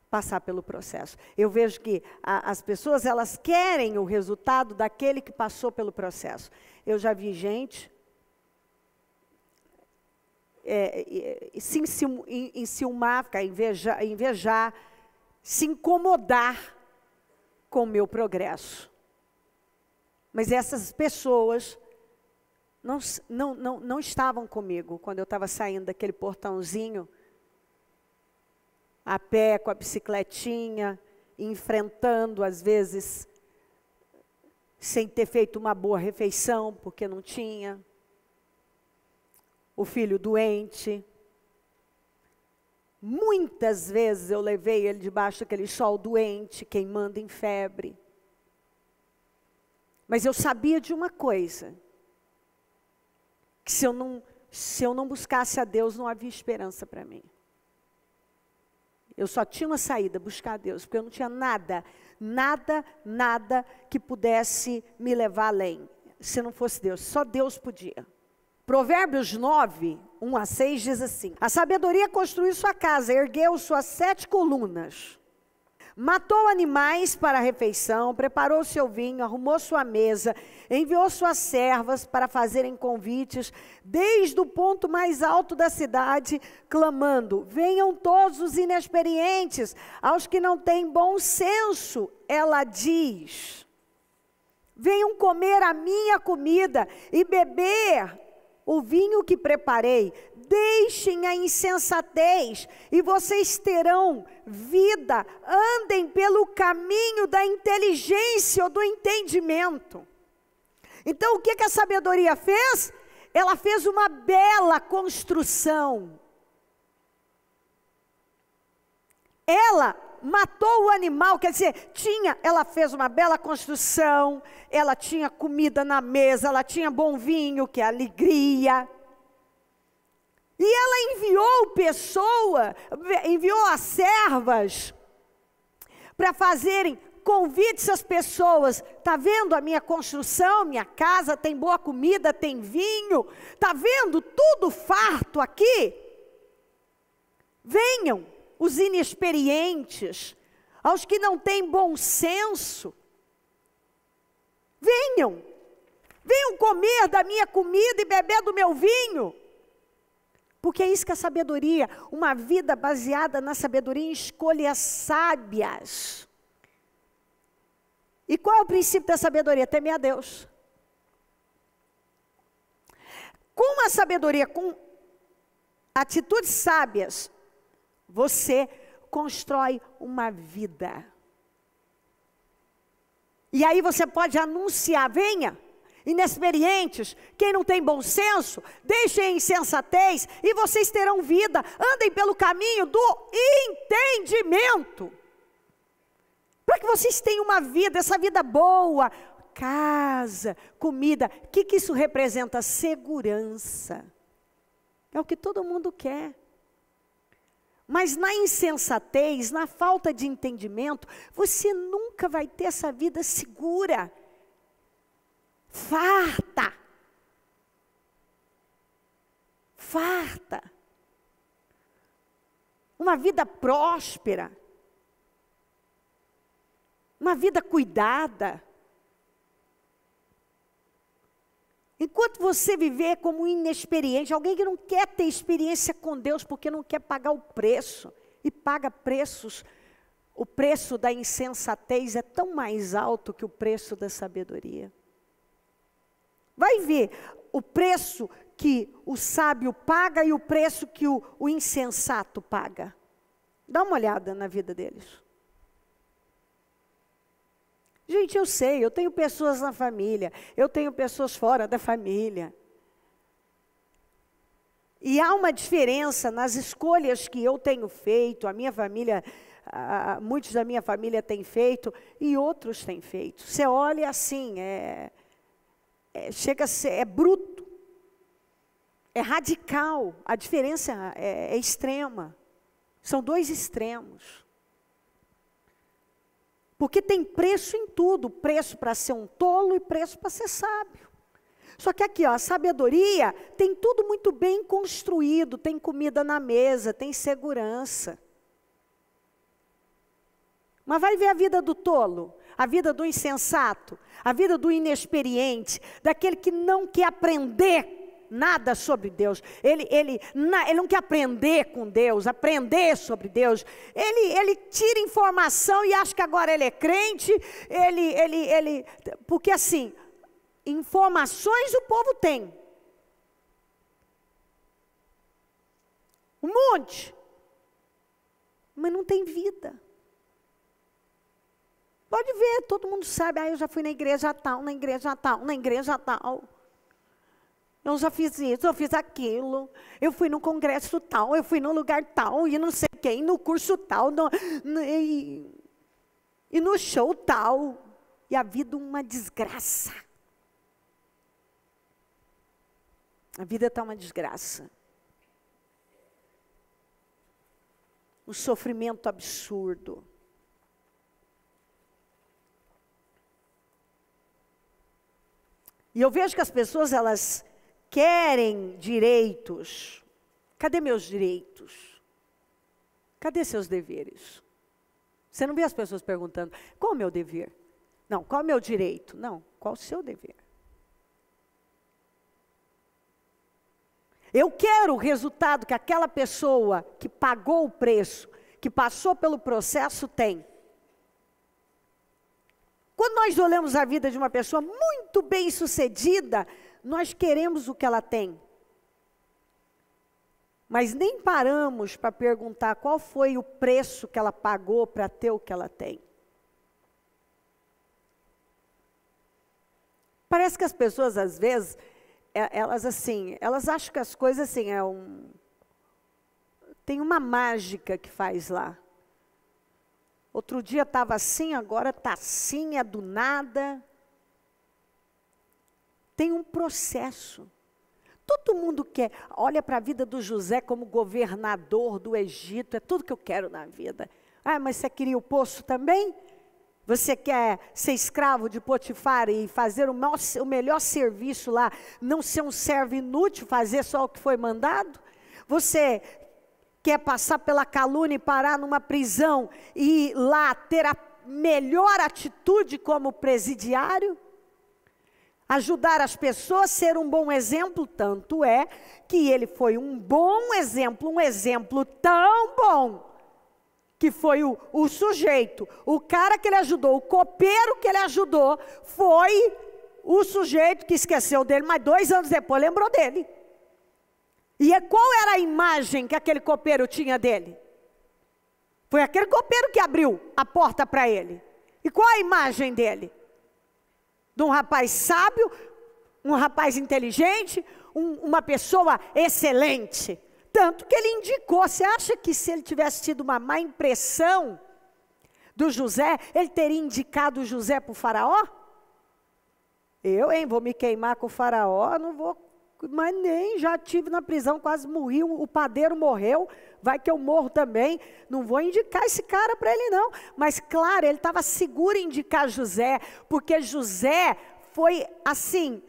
passar pelo processo. Eu vejo que as pessoas, elas querem o resultado daquele que passou pelo processo. Eu já vi gente se enciumar, invejar, se incomodar com o meu progresso. Mas essas pessoas não estavam comigo quando eu estava saindo daquele portãozinho, a pé, com a bicicletinha, enfrentando, às vezes, sem ter feito uma boa refeição, porque não tinha. O filho doente. Muitas vezes eu levei ele debaixo daquele sol doente, queimando em febre. Mas eu sabia de uma coisa, que se eu não buscasse a Deus, não havia esperança para mim. Eu só tinha uma saída, buscar a Deus, porque eu não tinha nada que pudesse me levar além, se não fosse Deus, só Deus podia. Provérbios 9, 1 a 6 diz assim: a sabedoria construiu sua casa, ergueu suas 7 colunas, matou animais para a refeição, preparou seu vinho, arrumou sua mesa, enviou suas servas para fazerem convites, desde o ponto mais alto da cidade, clamando: venham todos os inexperientes, aos que não têm bom senso, ela diz. Venham comer a minha comida e beber o vinho que preparei. Deixem a insensatez e vocês terão vida. Andem pelo caminho da inteligência ou do entendimento. Então, o que a sabedoria fez? Ela fez uma bela construção. Ela matou o animal, quer dizer, ela fez uma bela construção, ela tinha comida na mesa, ela tinha bom vinho, que é alegria. E ela enviou as servas para fazerem convites às pessoas. Está vendo a minha construção, minha casa, tem boa comida, tem vinho. Está vendo tudo farto aqui? Venham os inexperientes, aos que não têm bom senso. Venham comer da minha comida e beber do meu vinho. Porque é isso que a sabedoria, uma vida baseada na sabedoria em escolhas sábias. E qual é o princípio da sabedoria? Temer a Deus. Com a sabedoria, com atitudes sábias, você constrói uma vida. E aí você pode anunciar: venha, inexperientes, quem não tem bom senso, deixem a insensatez e vocês terão vida. Andem pelo caminho do entendimento. Para que vocês tenham uma vida, essa vida boa, casa, comida. O que isso representa? Segurança. É o que todo mundo quer. Mas na insensatez, na falta de entendimento, você nunca vai ter essa vida segura, farta, uma vida próspera, uma vida cuidada. Enquanto você viver como inexperiente, alguém que não quer ter experiência com Deus porque não quer pagar o preço, e paga preços, o preço da insensatez é tão mais alto que o preço da sabedoria. Vai ver o preço que o sábio paga e o preço que o insensato paga. Dá uma olhada na vida deles. Gente, eu sei, eu tenho pessoas na família, eu tenho pessoas fora da família. E há uma diferença nas escolhas que eu tenho feito, a minha família, muitos da minha família têm feito, e outros têm feito. Você olha assim, chega a ser, é bruto, é radical, a diferença é extrema. São dois extremos. Porque tem preço em tudo, preço para ser um tolo e preço para ser sábio. Só que aqui, ó, a sabedoria tem tudo muito bem construído, tem comida na mesa, tem segurança. Mas vai ver a vida do tolo, a vida do insensato, a vida do inexperiente, daquele que não quer aprender nada sobre Deus. Ele não quer aprender com Deus, aprender sobre Deus. Ele tira informação e acha que agora ele é crente. Porque assim, informações o povo tem. Um monte. Mas não tem vida. Pode ver, todo mundo sabe. Eu já fui na igreja tal, na igreja tal, na igreja tal. Eu já fiz isso, eu fiz aquilo, eu fui no congresso tal, eu fui no lugar tal, e não sei quem, no curso tal, e no show tal. E a vida uma desgraça. A vida está uma desgraça. Um sofrimento absurdo. E eu vejo que as pessoas, elas querem direitos. Cadê meus direitos? Cadê seus deveres? Você não vê as pessoas perguntando, qual é o meu dever? Não, qual é o meu direito? Não, qual é o seu dever? Eu quero o resultado que aquela pessoa que pagou o preço, que passou pelo processo, tem. Quando nós olhamos a vida de uma pessoa muito bem sucedida, nós queremos o que ela tem. Mas nem paramos para perguntar qual foi o preço que ela pagou para ter o que ela tem. Parece que as pessoas, às vezes, elas acham que as coisas assim, tem uma mágica que faz lá. Outro dia estava assim, agora está assim, é do nada. Tem um processo. Todo mundo quer, olha para a vida do José como governador do Egito, é tudo que eu quero na vida. Ah, mas você queria o poço também? Você quer ser escravo de Potifar e fazer o melhor serviço lá, não ser um servo inútil, fazer só o que foi mandado? Você quer passar pela calúnia e parar numa prisão e lá ter a melhor atitude como presidiário? Ajudar as pessoas, ser um bom exemplo, tanto é que ele foi um bom exemplo, um exemplo tão bom, que foi o sujeito, o cara que ele ajudou, o copeiro que ele ajudou, foi o sujeito que esqueceu dele, mas 2 anos depois lembrou dele. E qual era a imagem que aquele copeiro tinha dele? Foi aquele copeiro que abriu a porta para ele. E qual a imagem dele? De um rapaz sábio, um rapaz inteligente, uma pessoa excelente. Tanto que ele indicou. Você acha que se ele tivesse tido uma má impressão do José, ele teria indicado o José para o faraó? Vou me queimar com o faraó, não vou, mas nem, já estive na prisão, quase morri, o padeiro morreu, vai que eu morro também, não vou indicar esse cara para ele não. Mas claro, ele estava seguro em indicar José, porque José foi assim,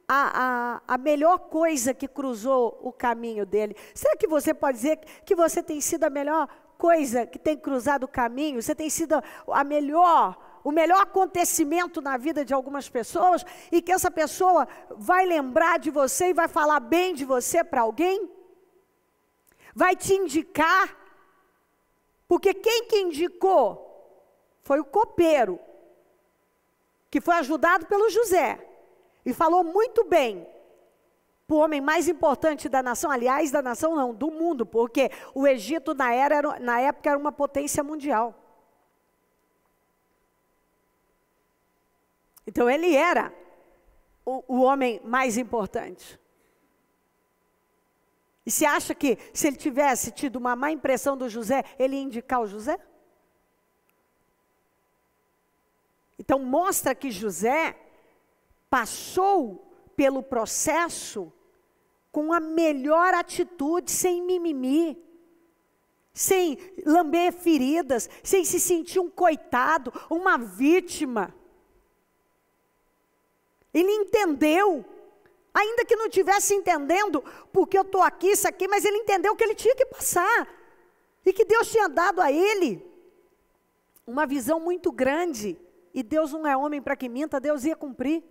a melhor coisa que cruzou o caminho dele. Será que você pode dizer que você tem sido a melhor coisa que tem cruzado o caminho? Você tem sido o melhor acontecimento na vida de algumas pessoas, e que essa pessoa vai lembrar de você e vai falar bem de você para alguém? Vai te indicar? Porque quem que indicou foi o copeiro, que foi ajudado pelo José, e falou muito bem para o homem mais importante da nação, aliás, da nação não, do mundo, porque o Egito na época era uma potência mundial. Então ele era o homem mais importante. E você acha que se ele tivesse tido uma má impressão do José, ele ia indicar o José? Então mostra que José passou pelo processo com a melhor atitude, sem mimimi, sem lamber feridas, sem se sentir um coitado, uma vítima. Ele entendeu, ainda que não estivesse entendendo porque eu estou aqui, isso aqui, mas ele entendeu que ele tinha que passar, e que Deus tinha dado a ele uma visão muito grande, e Deus não é homem para que minta, Deus ia cumprir.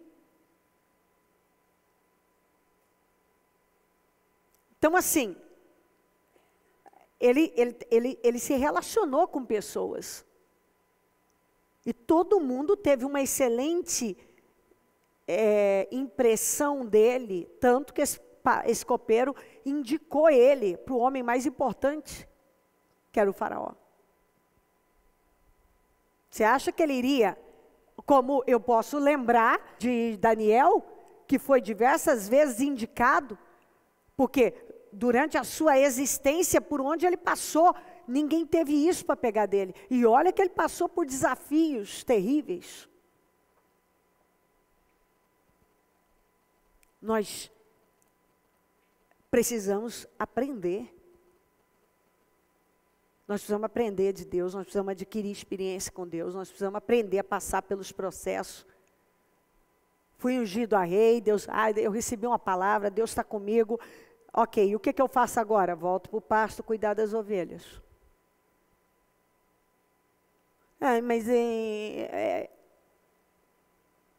Então assim, ele se relacionou com pessoas, e todo mundo teve uma excelente impressão dele, tanto que esse copeiro indicou ele para o homem mais importante, que era o faraó. Você acha que ele iria, como eu posso lembrar de Daniel, que foi diversas vezes indicado, porque durante a sua existência, por onde ele passou, ninguém teve isso para pegar dele. E olha que ele passou por desafios terríveis. Nós precisamos aprender. Nós precisamos aprender de Deus, nós precisamos adquirir experiência com Deus, nós precisamos aprender a passar pelos processos. Fui ungido a rei, Deus, eu recebi uma palavra, Deus está comigo. Ok, e o que eu faço agora? Volto para o pasto cuidar das ovelhas. Mas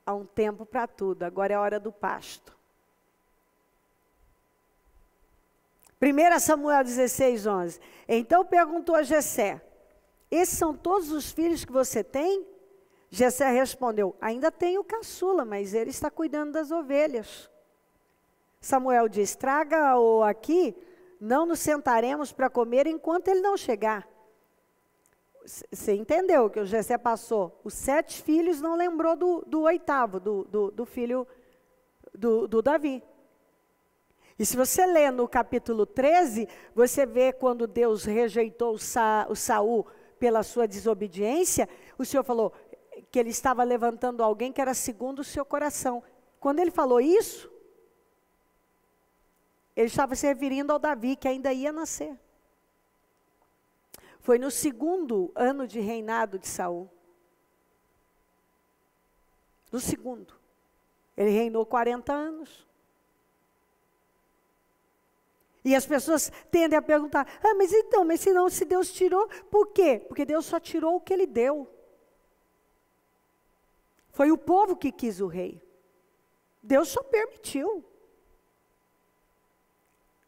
há um tempo para tudo, agora é a hora do pasto. 1 Samuel 16, 11. Então perguntou a Jessé: esses são todos os filhos que você tem? Jessé respondeu: ainda tenho o caçula, mas ele está cuidando das ovelhas. Samuel disse: traga-o aqui, não nos sentaremos para comer enquanto ele não chegar. Você entendeu que o Jessé passou os 7 filhos, não lembrou do 8º, do filho do Davi. E se você lê no capítulo 13, você vê quando Deus rejeitou o Saul pela sua desobediência, o Senhor falou que ele estava levantando alguém que era segundo o seu coração. Quando ele falou isso, ele estava se referindo ao Davi, que ainda ia nascer. Foi no 2º ano de reinado de Saul. No 2º. Ele reinou 40 anos. E as pessoas tendem a perguntar: mas se Deus tirou, por quê? Porque Deus só tirou o que Ele deu. Foi o povo que quis o rei. Deus só permitiu.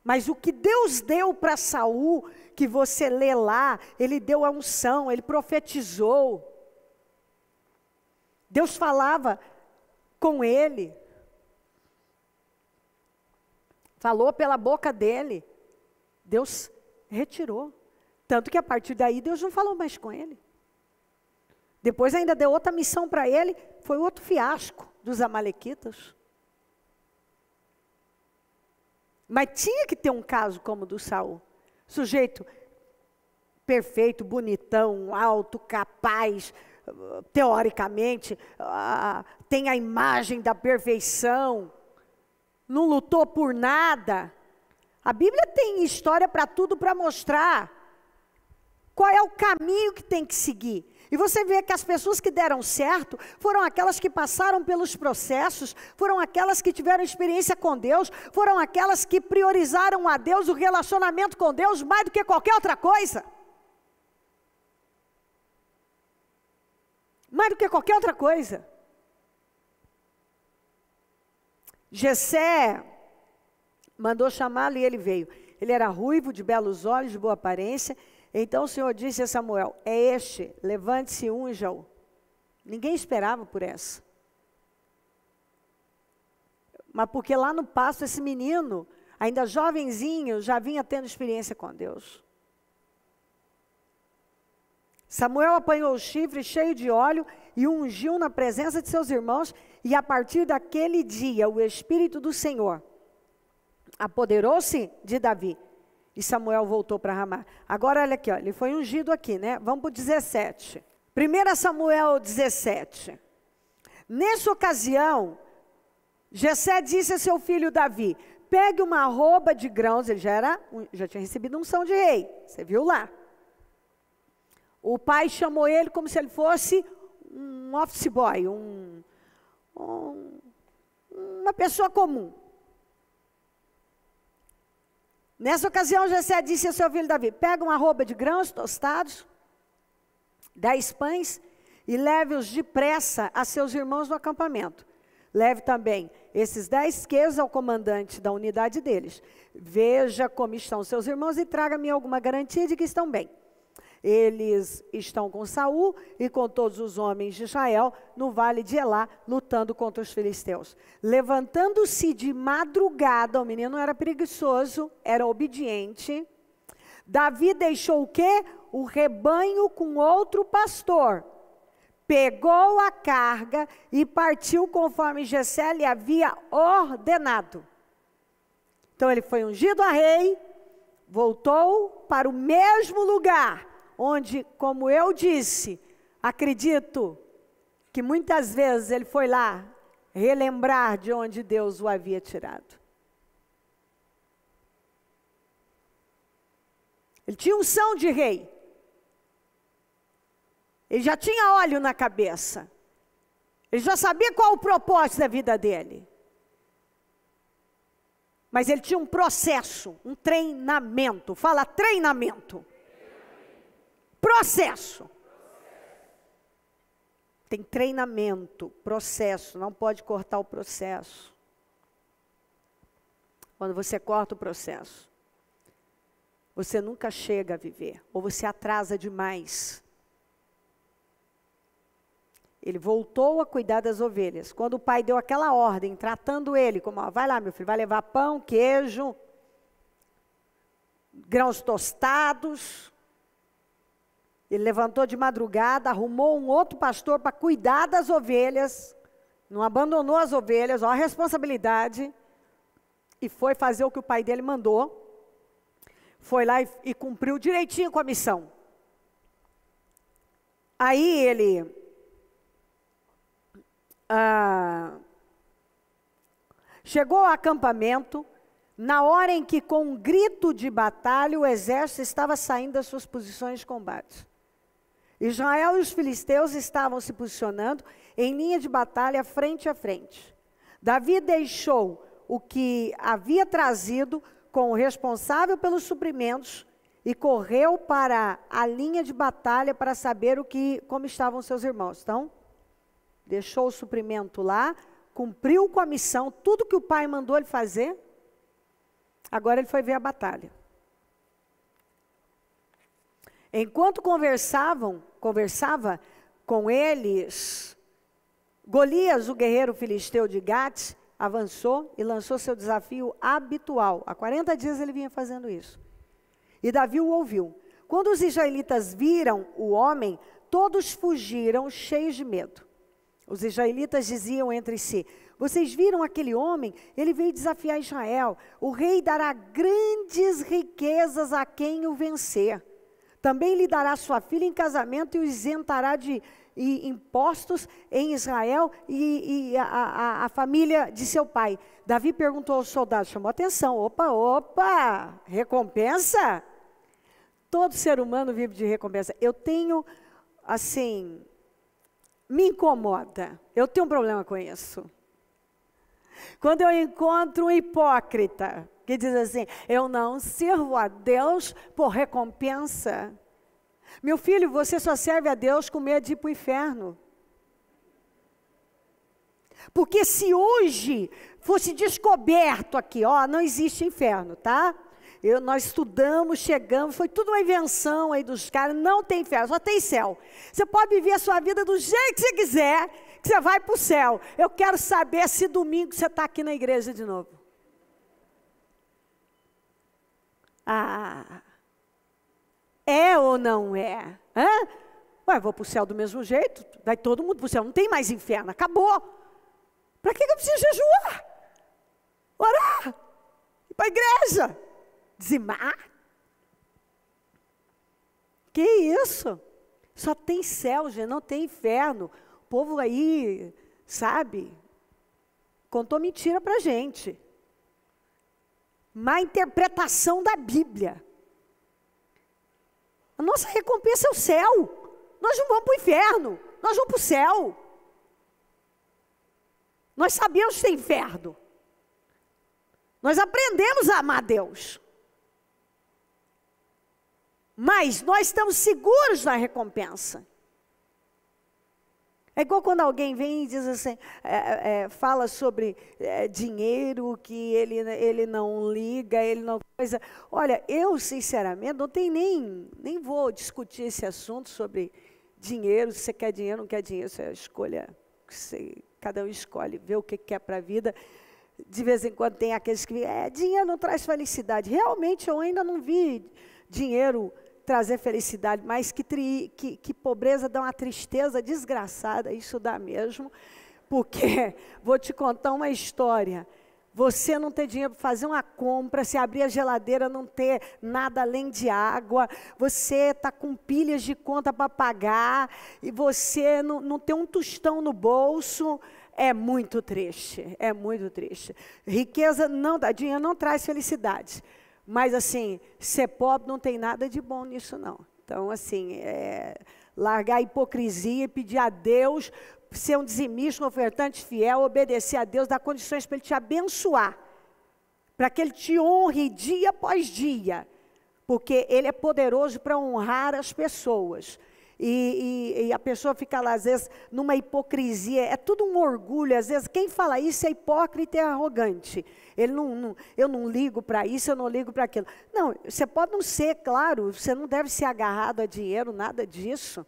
Mas o que Deus deu para Saul, que você lê lá, Ele deu a unção, Ele profetizou. Deus falava com ele. Falou pela boca dele. Deus retirou. Tanto que a partir daí Deus não falou mais com ele. Depois ainda deu outra missão para ele. Foi outro fiasco dos amalequitas. Mas tinha que ter um caso como o do Saul. Sujeito perfeito, bonitão, alto, capaz, teoricamente, tem a imagem da perfeição. Não lutou por nada. A Bíblia tem história para tudo, para mostrar qual é o caminho que tem que seguir. E você vê que as pessoas que deram certo foram aquelas que passaram pelos processos, foram aquelas que tiveram experiência com Deus, foram aquelas que priorizaram a Deus, o relacionamento com Deus, mais do que qualquer outra coisa. Mais do que qualquer outra coisa. Jessé mandou chamá-lo e ele veio. Ele era ruivo, de belos olhos, de boa aparência. Então o Senhor disse a Samuel: é este, levante-se e unja-o. Ninguém esperava por essa. Mas porque lá no pasto esse menino, ainda jovenzinho, já vinha tendo experiência com Deus. Samuel apanhou o chifre cheio de óleo e o ungiu na presença de seus irmãos, e a partir daquele dia o Espírito do Senhor apoderou-se de Davi. E Samuel voltou para Ramá. Agora olha aqui, ó, ele foi ungido aqui, né? Vamos para o 17. 1 Samuel 17. Nessa ocasião, Jessé disse a seu filho Davi: pegue uma arroba de grãos. Ele já tinha recebido unção de rei. Você viu lá. O pai chamou ele como se ele fosse um office boy, uma pessoa comum. Nessa ocasião, Jessé disse ao seu filho Davi: pega uma arroba de grãos tostados, 10 pães, e leve-os depressa a seus irmãos no acampamento. Leve também esses 10 queijos ao comandante da unidade deles. Veja como estão seus irmãos e traga-me alguma garantia de que estão bem. Eles estão com Saul e com todos os homens de Israel no vale de Elá, lutando contra os filisteus. Levantando-se de madrugada, o menino era preguiçoso, era obediente. Davi deixou o quê? O rebanho com outro pastor. Pegou a carga e partiu conforme Jessé lhe havia ordenado. Então ele foi ungido a rei, voltou para o mesmo lugar onde, como eu disse, acredito que muitas vezes ele foi lá relembrar de onde Deus o havia tirado. Ele tinha unção de rei. Ele já tinha óleo na cabeça. Ele já sabia qual o propósito da vida dele. Mas ele tinha um processo, um treinamento. Fala treinamento. Processo. Tem treinamento, processo, não pode cortar o processo. Quando você corta o processo, você nunca chega a viver, ou você atrasa demais. Ele voltou a cuidar das ovelhas. Quando o pai deu aquela ordem, tratando ele como, ó, vai lá meu filho, vai levar pão, queijo, grãos tostados. Ele levantou de madrugada, arrumou um outro pastor para cuidar das ovelhas, não abandonou as ovelhas, ó a responsabilidade, e foi fazer o que o pai dele mandou. Foi lá e cumpriu direitinho com a missão. Aí ele chegou ao acampamento, na hora em que com um grito de batalha o exército estava saindo das suas posições de combate. Israel e os filisteus estavam se posicionando em linha de batalha frente a frente. Davi deixou o que havia trazido com o responsável pelos suprimentos e correu para a linha de batalha para saber como estavam seus irmãos. Então, deixou o suprimento lá, cumpriu com a missão, tudo que o pai mandou ele fazer. Agora ele foi ver a batalha. Enquanto conversava com eles, Golias, o guerreiro filisteu de Gate, avançou e lançou seu desafio habitual. Há 40 dias ele vinha fazendo isso. E Davi o ouviu. Quando os israelitas viram o homem, todos fugiram cheios de medo. Os israelitas diziam entre si, vocês viram aquele homem? Ele veio desafiar Israel. O rei dará grandes riquezas a quem o vencer. Também lhe dará sua filha em casamento e o isentará de impostos em Israel e a família de seu pai. Davi perguntou aos soldados, chamou atenção, opa, recompensa? Todo ser humano vive de recompensa. Eu tenho, assim, me incomoda, eu tenho um problema com isso. Quando eu encontro um hipócrita que diz assim, eu não sirvo a Deus por recompensa. Meu filho, você só serve a Deus com medo de ir para o inferno. Porque se hoje fosse descoberto aqui, ó, não existe inferno, tá? Nós estudamos, chegamos, foi tudo uma invenção aí dos caras, não tem inferno, só tem céu. Você pode viver a sua vida do jeito que você quiser, que você vai para o céu. Eu quero saber se domingo você está aqui na igreja de novo. É ou não é? Ué, vou para o céu do mesmo jeito, vai todo mundo para o céu, não tem mais inferno, acabou. Para que eu preciso jejuar? Orar? Ir para a igreja? Dizimar? Que isso? Só tem céu, gente, não tem inferno. O povo aí, sabe, contou mentira para a gente. Má interpretação da Bíblia. A nossa recompensa é o céu. Nós não vamos para o inferno, nós vamos para o céu. Nós sabemos que tem inferno. Nós aprendemos a amar Deus. Mas nós estamos seguros da recompensa. É igual quando alguém vem e diz assim, fala sobre dinheiro, que ele não liga, ele não coisa. Olha, eu sinceramente não tenho nem vou discutir esse assunto sobre dinheiro, se você quer dinheiro ou não quer dinheiro, isso é a escolha, cada um escolhe, vê o que quer para a vida. De vez em quando tem aqueles que dinheiro não traz felicidade. Realmente eu ainda não vi dinheiro trazer felicidade, mas que pobreza dá uma tristeza desgraçada, isso dá mesmo, porque, vou te contar uma história, você não ter dinheiro para fazer uma compra, se abrir a geladeira não ter nada além de água, você está com pilhas de conta para pagar, e você não ter um tostão no bolso, é muito triste, é muito triste. Riqueza não dá, dinheiro não traz felicidade. Mas, assim, ser pobre não tem nada de bom nisso, não. Então, assim, largar a hipocrisia e pedir a Deus, ser um dizimista, um ofertante fiel, obedecer a Deus, dar condições para Ele te abençoar, para que Ele te honre dia após dia, porque Ele é poderoso para honrar as pessoas. E a pessoa fica lá, às vezes, numa hipocrisia, é tudo um orgulho, às vezes, quem fala isso é hipócrita e arrogante. Eu não ligo para isso, eu não ligo para aquilo. Não, você pode não ser, claro, você não deve ser agarrado a dinheiro, nada disso.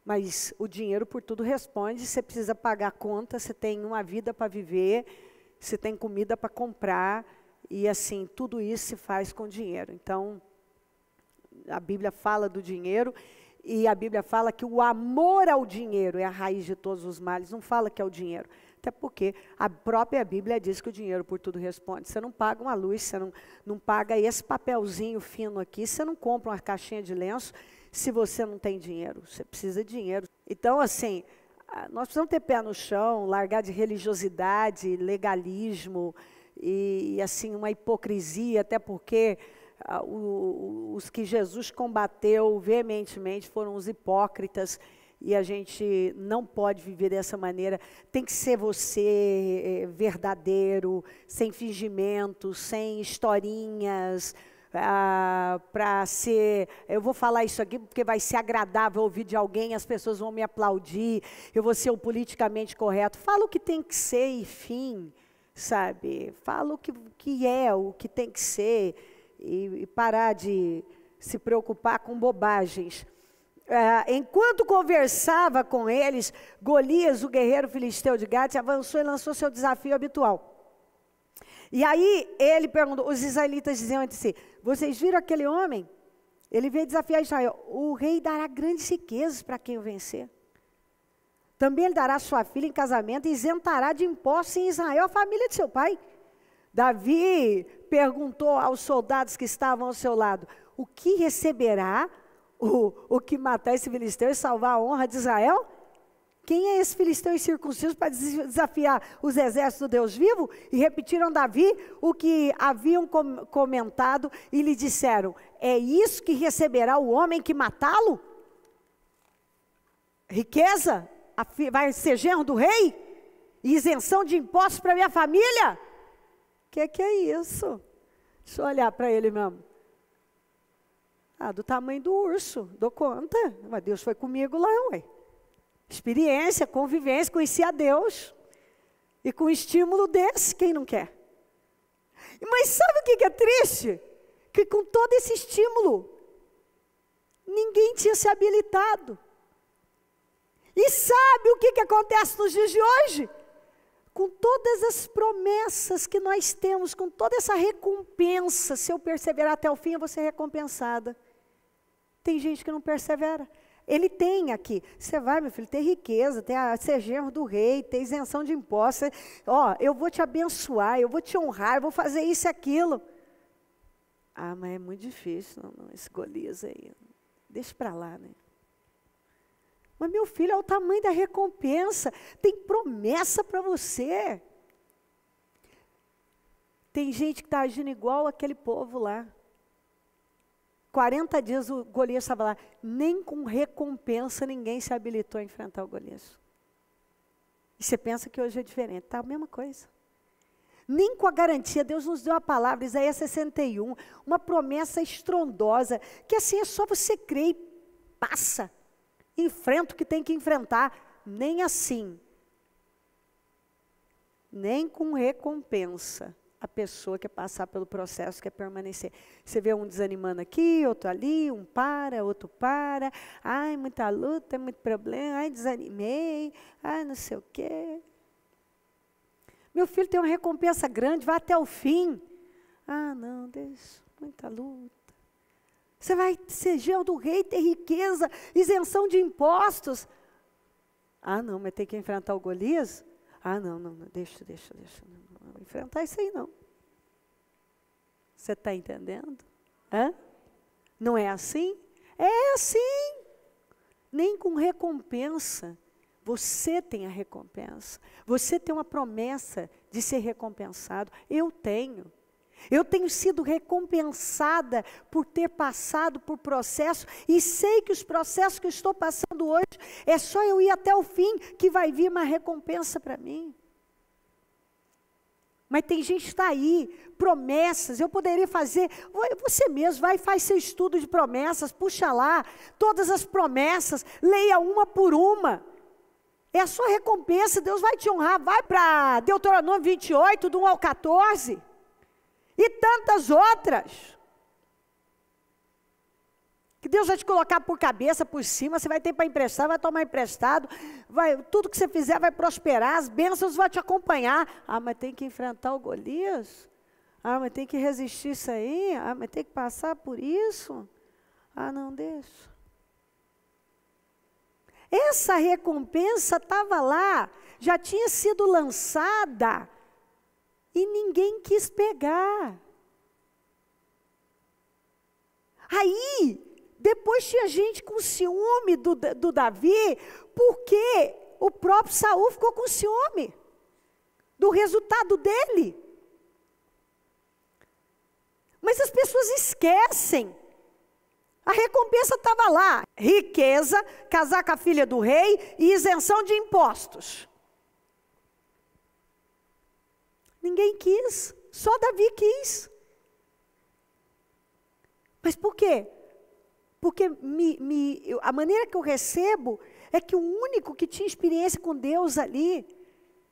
Mas o dinheiro por tudo responde, você precisa pagar a conta, você tem uma vida para viver, você tem comida para comprar, e assim, tudo isso se faz com dinheiro. Então, a Bíblia fala do dinheiro, e a Bíblia fala que o amor ao dinheiro é a raiz de todos os males, não fala que é o dinheiro. Até porque a própria Bíblia diz que o dinheiro por tudo responde. Você não paga uma luz, você não paga esse papelzinho fino aqui, você não compra uma caixinha de lenço se você não tem dinheiro. Você precisa de dinheiro. Então, assim, nós precisamos ter pé no chão, largar de religiosidade, legalismo e assim, uma hipocrisia, até porque os que Jesus combateu veementemente foram os hipócritas, e a gente não pode viver dessa maneira. Tem que ser você verdadeiro, sem fingimento, sem historinhas, para ser, eu vou falar isso aqui porque vai ser agradável ouvir de alguém, as pessoas vão me aplaudir, eu vou ser o politicamente correto. Fala o que tem que ser e fim, sabe? Fala o que é, o que tem que ser, e parar de se preocupar com bobagens. Enquanto conversava com eles, Golias, o guerreiro filisteu de Gate, avançou e lançou seu desafio habitual. E aí ele perguntou, os israelitas diziam entre si, vocês viram aquele homem? Ele veio desafiar Israel. O rei dará grandes riquezas para quem o vencer. Também ele dará sua filha em casamento e isentará de impostos em Israel a família de seu pai. Davi perguntou aos soldados que estavam ao seu lado, o que receberá o que matar esse filisteu e salvar a honra de Israel? Quem é esse filisteu incircunciso para desafiar os exércitos do Deus vivo? E repetiram Davi o que haviam comentado e lhe disseram, é isso que receberá o homem que matá-lo? Riqueza? Vai ser genro do rei? E isenção de impostos para minha família? Que é isso? Deixa eu olhar para ele mesmo. Do tamanho do urso, dou conta. Mas Deus foi comigo lá, ué. Experiência, convivência, conheci a Deus. E com estímulo desse, quem não quer? Mas sabe o que é triste? Que com todo esse estímulo, ninguém tinha se habilitado. E sabe o que acontece nos dias de hoje? Com todas as promessas que nós temos, com toda essa recompensa, se eu perseverar até o fim, eu vou ser recompensada. Tem gente que não persevera. Ele tem aqui, você vai, meu filho, ter riqueza, ser genro do rei, ter isenção de impostos, eu vou te abençoar, eu vou te honrar, eu vou fazer isso e aquilo. Mas é muito difícil, não, esse Golias aí, deixa para lá, né? Mas meu filho, é o tamanho da recompensa, tem promessa para você. Tem gente que está agindo igual aquele povo lá. 40 dias o Golias estava lá, nem com recompensa ninguém se habilitou a enfrentar o Golias. E você pensa que hoje é diferente, tá a mesma coisa. Nem com a garantia, Deus nos deu a palavra, Isaías 61, uma promessa estrondosa, que assim é só você crer e passa, enfrenta o que tem que enfrentar, nem assim, nem com recompensa. A pessoa quer passar pelo processo, quer permanecer. Você vê um desanimando aqui, outro ali, um para, outro para. Ai, muita luta, muito problema. Ai, desanimei. Ai, não sei o quê. Meu filho tem uma recompensa grande, vai até o fim. Não, deixa, muita luta. Você vai ser genro do rei, ter riqueza, isenção de impostos. Não, mas tem que enfrentar o Golias? Não, deixa. Não vou enfrentar isso aí, não. Você está entendendo? Não é assim? É assim. Nem com recompensa. Você tem a recompensa. Você tem uma promessa de ser recompensado. Eu tenho. Eu tenho sido recompensada por ter passado por processo e sei que os processos que eu estou passando hoje, é só eu ir até o fim que vai vir uma recompensa para mim. Mas tem gente que está aí, promessas, eu poderia fazer, você mesmo vai e faz seu estudo de promessas, puxa lá, todas as promessas, leia uma por uma. É a sua recompensa, Deus vai te honrar. Vai para Deuteronômio 28, do 1 ao 14. E tantas outras. Que Deus vai te colocar por cabeça, por cima, você vai ter para emprestar, vai tomar emprestado, tudo que você fizer vai prosperar, as bênçãos vão te acompanhar. Ah, mas tem que enfrentar o Golias? Ah, mas tem que resistir isso aí? Ah, mas tem que passar por isso? Ah, não, deixa. Essa recompensa estava lá, já tinha sido lançada, e ninguém quis pegar. Aí, depois tinha gente com ciúme do Davi, porque o próprio Saul ficou com ciúme do resultado dele. Mas as pessoas esquecem. A recompensa estava lá, riqueza, casar com a filha do rei e isenção de impostos. Ninguém quis, só Davi quis. Mas por quê? Porque a maneira que eu recebo é que o único que tinha experiência com Deus ali,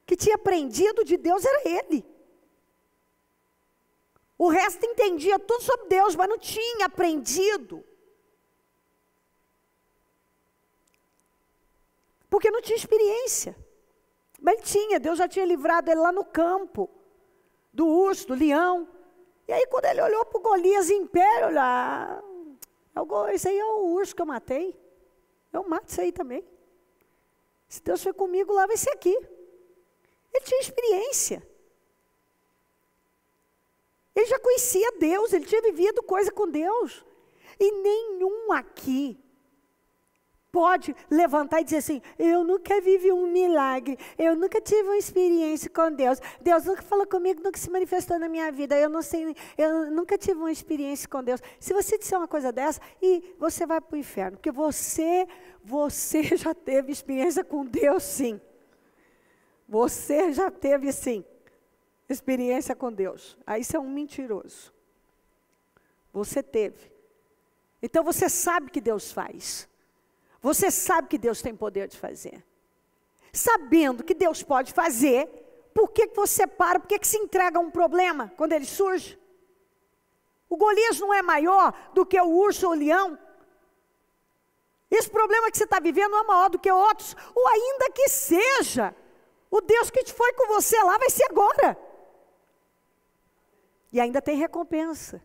que tinha aprendido de Deus, era ele. O resto entendia tudo sobre Deus, mas não tinha aprendido. Porque não tinha experiência. Mas ele tinha, Deus já tinha livrado ele lá no campo, do urso, do leão. E aí quando ele olhou para o Golias em pé, olha, esse aí é o urso que eu matei. Eu mato isso aí também. Se Deus foi comigo, lá vai ser aqui. Ele tinha experiência. Ele já conhecia Deus, ele tinha vivido coisa com Deus. E nenhum aqui pode levantar e dizer assim, eu nunca vivi um milagre, eu nunca tive uma experiência com Deus, Deus nunca falou comigo, nunca se manifestou na minha vida, eu nunca tive uma experiência com Deus. Se você disser uma coisa dessa, e você vai para o inferno, porque você já teve experiência com Deus, sim. Você já teve, sim, experiência com Deus. Aí você é um mentiroso. Você teve. Então você sabe que Deus faz. Você sabe que Deus tem poder de fazer. Sabendo que Deus pode fazer, por que você para? Por que se entrega a um problema quando ele surge? O Golias não é maior do que o urso ou o leão? Esse problema que você está vivendo não é maior do que outros, ou ainda que seja, o Deus que foi com você lá vai ser agora. E ainda tem recompensa.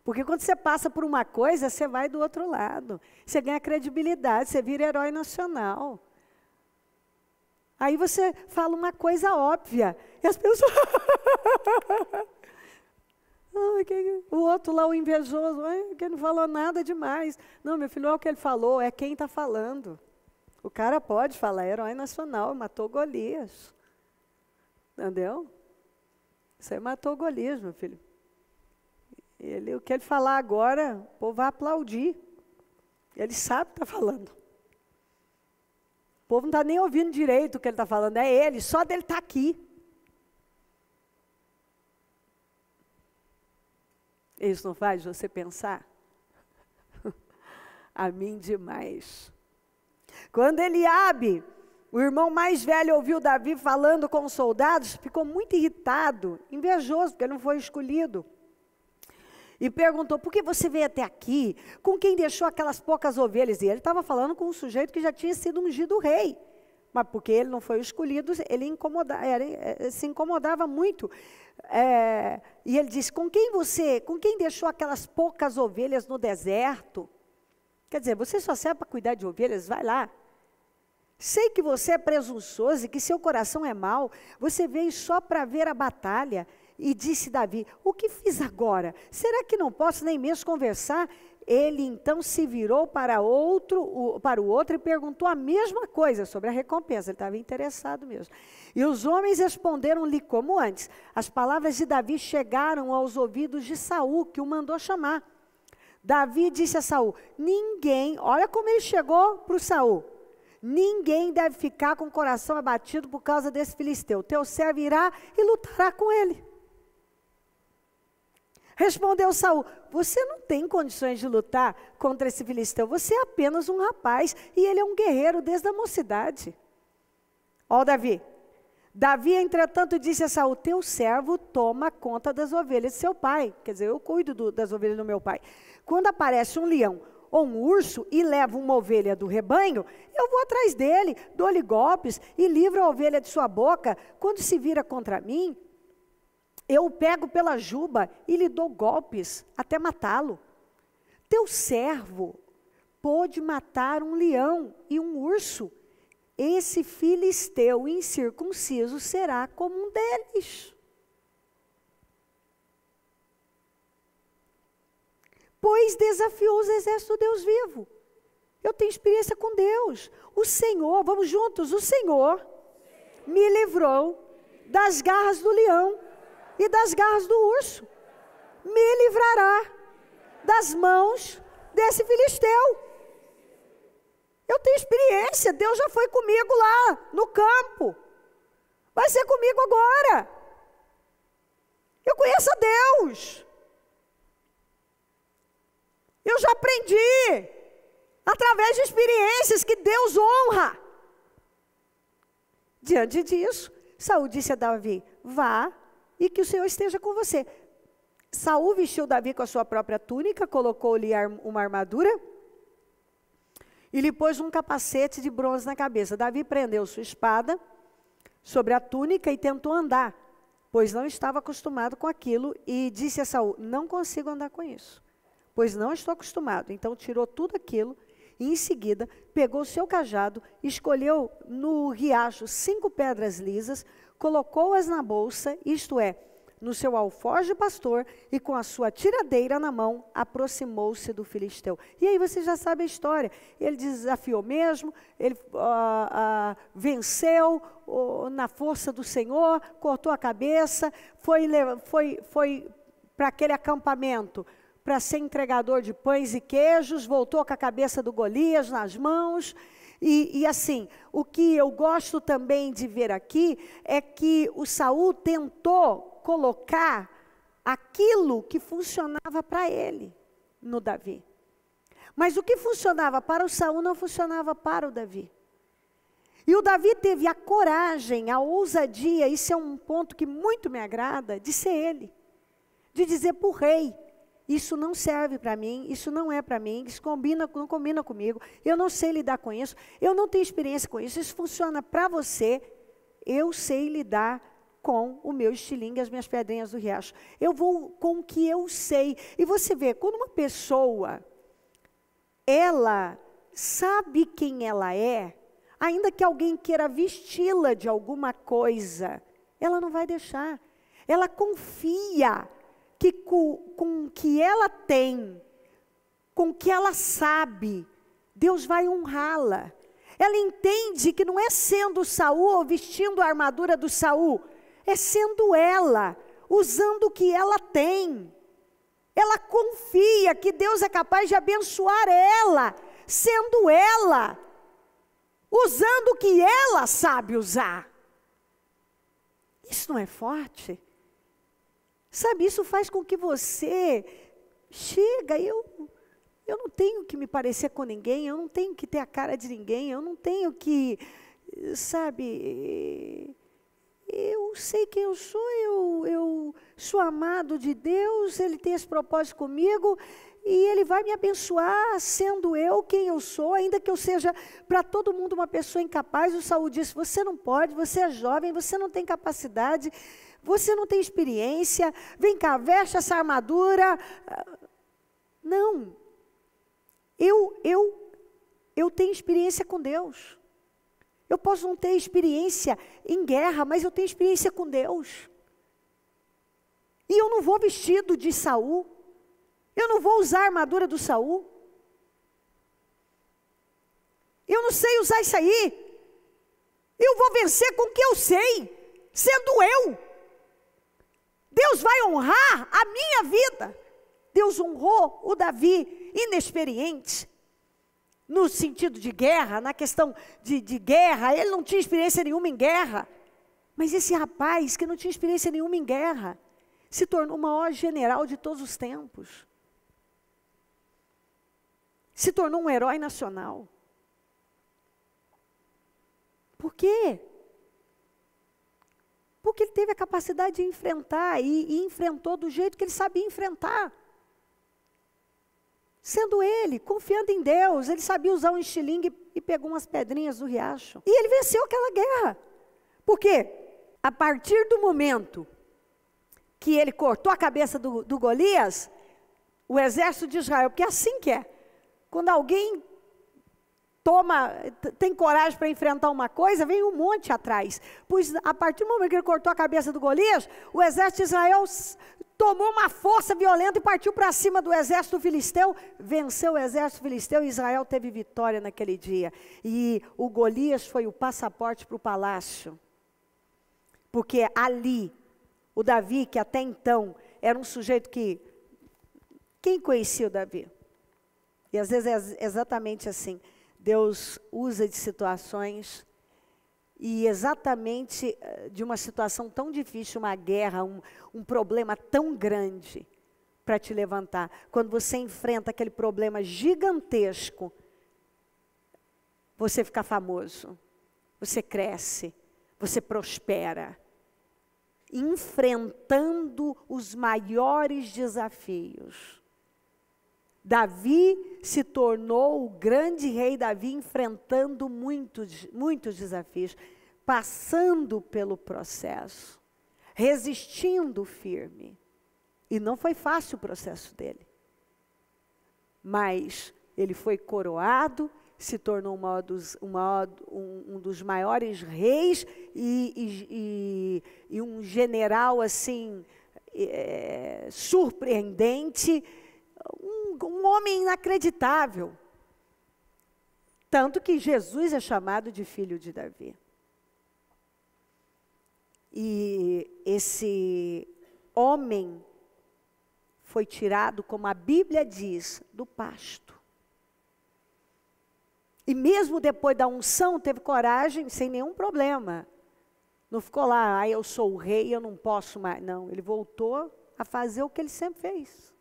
Porque quando você passa por uma coisa, você vai do outro lado. Você ganha credibilidade, você vira herói nacional. Aí você fala uma coisa óbvia. E as pessoas... o outro lá, o invejoso, que não falou nada demais. Não, meu filho, não é o que ele falou, é quem está falando. O cara pode falar, herói nacional, matou Golias. Entendeu? Você matou Golias, meu filho. O que ele falar agora, o povo vai aplaudir. Ele sabe o que está falando. O povo não está nem ouvindo direito o que ele está falando. É ele, só dele estar aqui. Isso não faz você pensar? A mim demais. Quando Eliabe, o irmão mais velho, ouviu Davi falando com os soldados, ficou muito irritado, invejoso, porque ele não foi escolhido. E perguntou, por que você veio até aqui? Com quem deixou aquelas poucas ovelhas? E ele estava falando com um sujeito que já tinha sido ungido rei. Mas porque ele não foi escolhido, ele se incomodava muito. E ele disse, com quem deixou aquelas poucas ovelhas no deserto? Quer dizer, você só serve para cuidar de ovelhas? Vai lá. Sei que você é presunçoso e que seu coração é mau. Você veio só para ver a batalha. E disse Davi, o que fiz agora? Será que não posso nem mesmo conversar? Ele então se virou para o outro e perguntou a mesma coisa sobre a recompensa. Ele estava interessado mesmo. E os homens responderam-lhe como antes. As palavras de Davi chegaram aos ouvidos de Saul, que o mandou chamar. Davi disse a Saul, olha como ele chegou para o Saul. ninguém deve ficar com o coração abatido por causa desse filisteu. Teu servo irá e lutará com ele. Respondeu Saul: você não tem condições de lutar contra esse filisteu. Você é apenas um rapaz e ele é um guerreiro desde a mocidade. Ó Davi. Davi, entretanto, disse a Saul: teu servo toma conta das ovelhas de seu pai. Quer dizer, eu cuido das ovelhas do meu pai. Quando aparece um leão ou um urso e leva uma ovelha do rebanho, eu vou atrás dele, dou-lhe golpes e livro a ovelha de sua boca. Quando se vira contra mim, eu o pego pela juba e lhe dou golpes até matá-lo. Teu servo pôde matar um leão e um urso. Esse filisteu incircunciso será como um deles. Pois desafiou os exércitos do Deus vivo. Eu tenho experiência com Deus. O Senhor, vamos juntos, o Senhor me livrou das garras do leão e das garras do urso. Me livrará das mãos desse filisteu. Eu tenho experiência, Deus já foi comigo lá no campo. Vai ser comigo agora. Eu conheço a Deus. Eu já aprendi, através de experiências, que Deus honra. Diante disso, Saul disse a Davi: vá e que o Senhor esteja com você. Saul vestiu Davi com a sua própria túnica, colocou-lhe uma armadura e lhe pôs um capacete de bronze na cabeça. Davi prendeu sua espada sobre a túnica e tentou andar, pois não estava acostumado com aquilo, e disse a Saul: não consigo andar com isso, pois não estou acostumado. Então tirou tudo aquilo e em seguida pegou o seu cajado, escolheu no riacho 5 pedras lisas, colocou-as na bolsa, isto é, no seu alforje pastor, e com a sua tiradeira na mão, aproximou-se do filisteu. E aí você já sabe a história. Ele desafiou mesmo, ele venceu na força do Senhor, cortou a cabeça, foi para aquele acampamento para ser entregador de pães e queijos, voltou com a cabeça do Golias nas mãos. E assim, o que eu gosto também de ver aqui é que o Saul tentou colocar aquilo que funcionava para ele no Davi. Mas o que funcionava para o Saul não funcionava para o Davi. E o Davi teve a coragem, a ousadia, isso é um ponto que muito me agrada, de ser ele. De dizer para o rei: isso não serve para mim, isso não é para mim, isso não combina comigo, eu não sei lidar com isso, eu não tenho experiência com isso, isso funciona para você, eu sei lidar com o meu estilingue, as minhas pedrinhas do riacho. Eu vou com o que eu sei. E você vê, quando uma pessoa, ela sabe quem ela é, ainda que alguém queira vesti-la de alguma coisa, ela não vai deixar. Ela confia que com o que ela tem, com o que ela sabe, Deus vai honrá-la. Ela entende que não é sendo Saul ou vestindo a armadura do Saul, é sendo ela, usando o que ela tem. Ela confia que Deus é capaz de abençoar ela, sendo ela, usando o que ela sabe usar. Isso não é forte? Sabe, isso faz com que você chega, eu não tenho que me parecer com ninguém, eu não tenho que ter a cara de ninguém, eu não tenho que, sabe, eu sei quem eu sou, eu sou amado de Deus, Ele tem esse propósito comigo, e Ele vai me abençoar sendo eu quem eu sou, ainda que eu seja para todo mundo uma pessoa incapaz. O Saul disse: você não pode, você é jovem, você não tem capacidade, você não tem experiência, vem cá, veste essa armadura. Não, eu tenho experiência com Deus. Eu posso não ter experiência em guerra, mas eu tenho experiência com Deus. E eu não vou vestido de Saul. Eu não vou usar a armadura do Saul. Eu não sei usar isso aí. Eu vou vencer com o que eu sei, sendo eu. Deus vai honrar a minha vida. Deus honrou o Davi inexperiente. no sentido de guerra, na questão de guerra, ele não tinha experiência nenhuma em guerra. Mas esse rapaz, que não tinha experiência nenhuma em guerra, se tornou o maior general de todos os tempos. Se tornou um herói nacional. Por quê? Porque ele teve a capacidade de enfrentar e enfrentou do jeito que ele sabia enfrentar. Sendo ele, confiando em Deus, ele sabia usar um estilingue e pegou umas pedrinhas do riacho. E ele venceu aquela guerra. Por quê? A partir do momento que ele cortou a cabeça do Golias, o exército de Israel, porque é assim que é. Quando alguém tem coragem para enfrentar uma coisa, vem um monte atrás. Pois a partir do momento que ele cortou a cabeça do Golias, o exército de Israel tomou uma força violenta e partiu para cima do exército filisteu, venceu o exército filisteu e Israel teve vitória naquele dia. E o Golias foi o passaporte para o palácio. Porque ali, o Davi, que até então era um sujeito que... Quem conhecia o Davi? E às vezes é exatamente assim. Deus usa de situações e exatamente de uma situação tão difícil, uma guerra, um problema tão grande para te levantar. Quando você enfrenta aquele problema gigantesco, você fica famoso, você cresce, você prospera. Enfrentando os maiores desafios. Davi se tornou o grande rei Davi enfrentando muitos desafios, passando pelo processo, resistindo firme. E não foi fácil o processo dele. Mas ele foi coroado, se tornou um dos maiores reis e um general assim, surpreendente, um homem inacreditável. Tanto que Jesus é chamado de filho de Davi. E esse homem foi tirado, como a Bíblia diz, do pasto. E mesmo depois da unção, teve coragem, sem nenhum problema. Não ficou lá, eu sou o rei, eu não posso mais. Não, ele voltou a fazer o que ele sempre fez.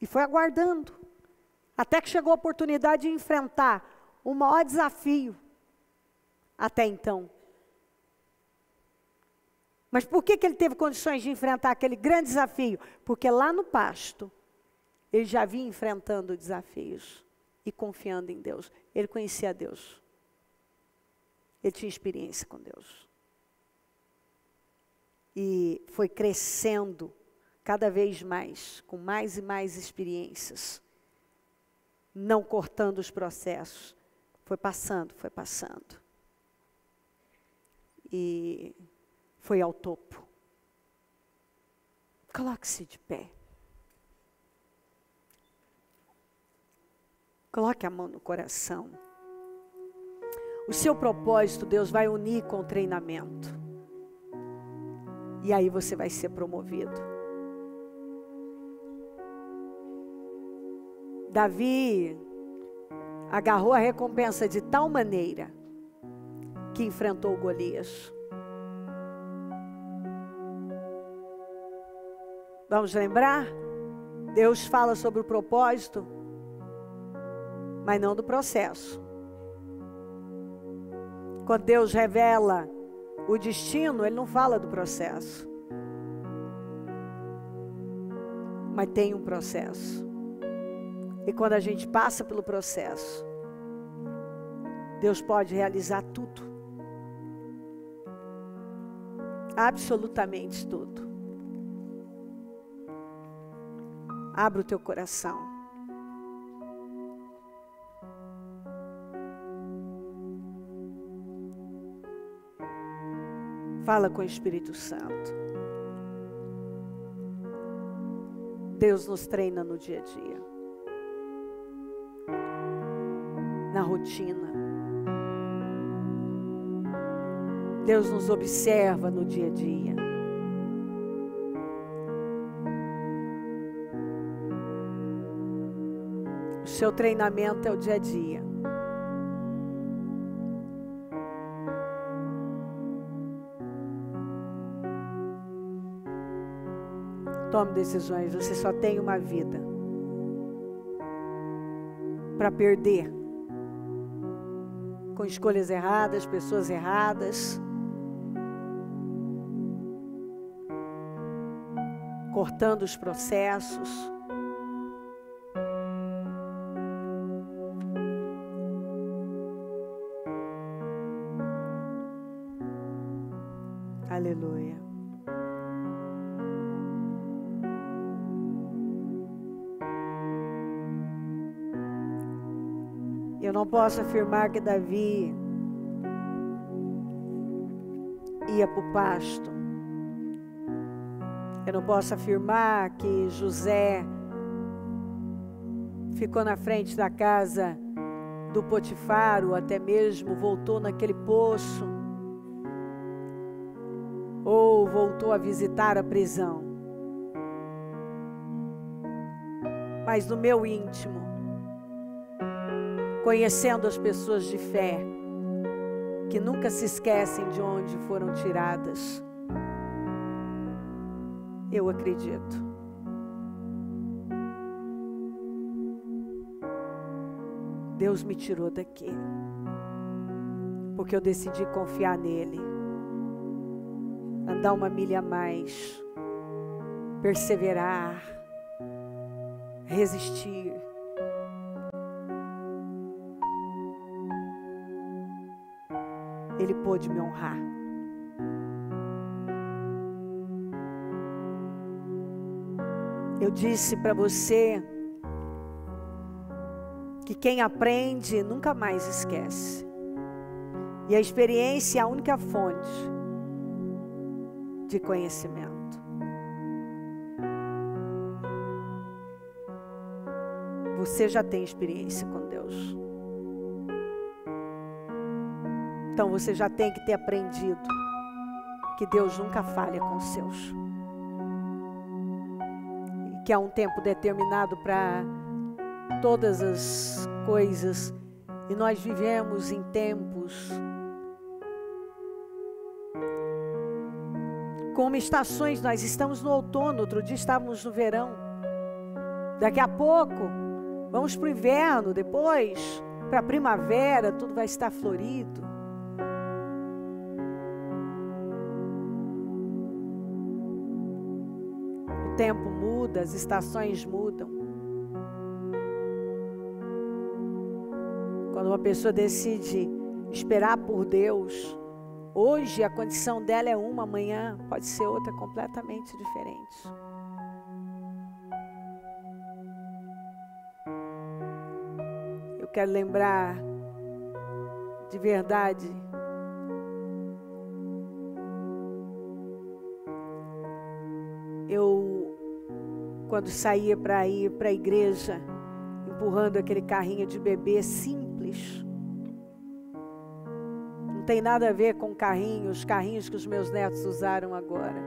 E foi aguardando, até que chegou a oportunidade de enfrentar o maior desafio até então. Mas por que ele teve condições de enfrentar aquele grande desafio? Porque lá no pasto, ele já vinha enfrentando desafios e confiando em Deus. Ele conhecia Deus. Ele tinha experiência com Deus. E foi crescendo cada vez mais, com mais e mais experiências, não cortando os processos. Foi passando. E foi ao topo. Coloque-se de pé. Coloque a mão no coração. O seu propósito, Deus vai unir com o treinamento. E aí você vai ser promovido. Davi agarrou a recompensa de tal maneira que enfrentou Golias. Vamos lembrar? Deus fala sobre o propósito, mas não do processo. Quando Deus revela o destino, Ele não fala do processo. Mas tem um processo. E quando a gente passa pelo processo, Deus pode realizar tudo. Absolutamente tudo. Abra o teu coração. Fala com o Espírito Santo. Deus nos treina no dia a dia. Na rotina. Deus nos observa no dia a dia. O seu treinamento é o dia a dia. Tome decisões, você só tem uma vida para perder com escolhas erradas, pessoas erradas, cortando os processos. Aleluia. Eu não posso afirmar que Davi ia para o pasto. Eu não posso afirmar que José ficou na frente da casa do Potifar, ou até mesmo voltou naquele poço, ou voltou a visitar a prisão. Mas no meu íntimo, conhecendo as pessoas de fé, que nunca se esquecem de onde foram tiradas, eu acredito. Deus me tirou daqui, porque eu decidi confiar nele, andar uma milha a mais, perseverar, resistir. Ele pôde me honrar. Eu disse para você que quem aprende nunca mais esquece. E a experiência é a única fonte de conhecimento. Você já tem experiência com Deus. Então você já tem que ter aprendido que Deus nunca falha com os seus. E que há um tempo determinado para todas as coisas. E nós vivemos em tempos como estações. Nós estamos no outono, outro dia estávamos no verão. Daqui a pouco vamos para o inverno, depois para a primavera, tudo vai estar florido. O tempo muda, as estações mudam. Quando uma pessoa decide esperar por Deus, hoje a condição dela é uma, amanhã pode ser outra completamente diferente. Eu quero lembrar de verdade quando saía para ir para a igreja, empurrando aquele carrinho de bebê simples. Não tem nada a ver com os carrinhos que os meus netos usaram agora.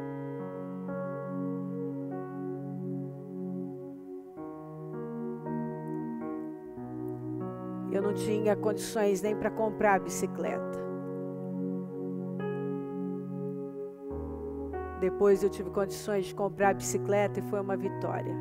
Eu não tinha condições nem para comprar a bicicleta. Depois eu tive condições de comprar a bicicleta e foi uma vitória.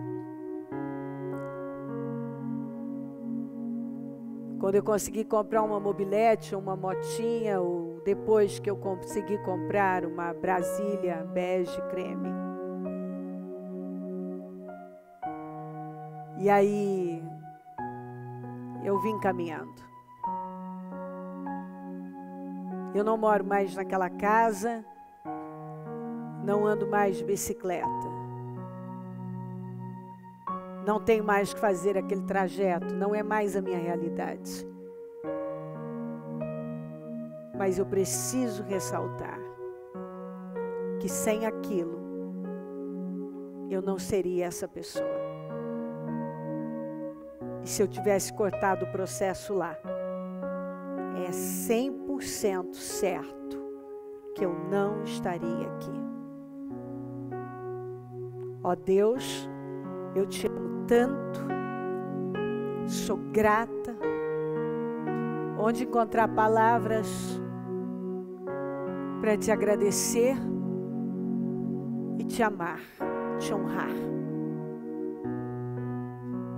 Quando eu consegui comprar uma mobilete, uma motinha, ou depois que eu consegui comprar uma Brasília bege creme. E aí eu vim caminhando. Eu não moro mais naquela casa. Não ando mais de bicicleta. Não tenho mais que fazer aquele trajeto. Não é mais a minha realidade. Mas eu preciso ressaltar que sem aquilo, eu não seria essa pessoa. E se eu tivesse cortado o processo lá, é 100% certo que eu não estaria aqui. Ó Deus, eu te amo tanto Sou grata. Onde encontrar palavras para te agradecer e te amar, te honrar.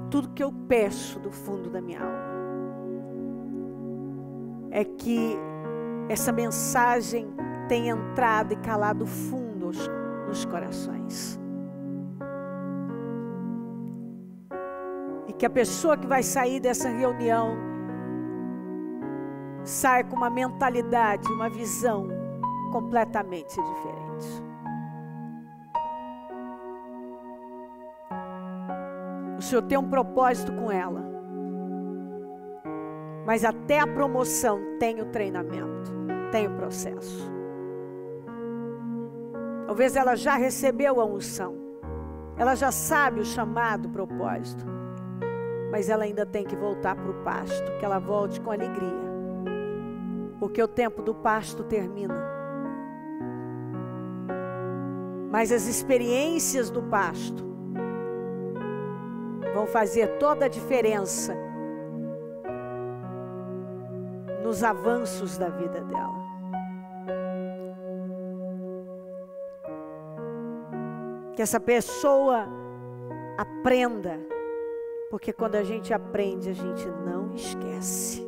Tudo que eu peço do fundo da minha alma é que essa mensagem tenha entrado e calado fundo nos corações. E que a pessoa que vai sair dessa reunião saia com uma mentalidade, uma visão completamente diferente. O Senhor tem um propósito com ela, mas até a promoção tem o treinamento, tem o processo. Talvez ela já recebeu a unção, ela já sabe o chamado, o propósito, mas ela ainda tem que voltar para o pasto, que ela volte com alegria, porque o tempo do pasto termina. Mas as experiências do pasto vão fazer toda a diferença nos avanços da vida dela. Que essa pessoa aprenda, porque quando a gente aprende, a gente não esquece.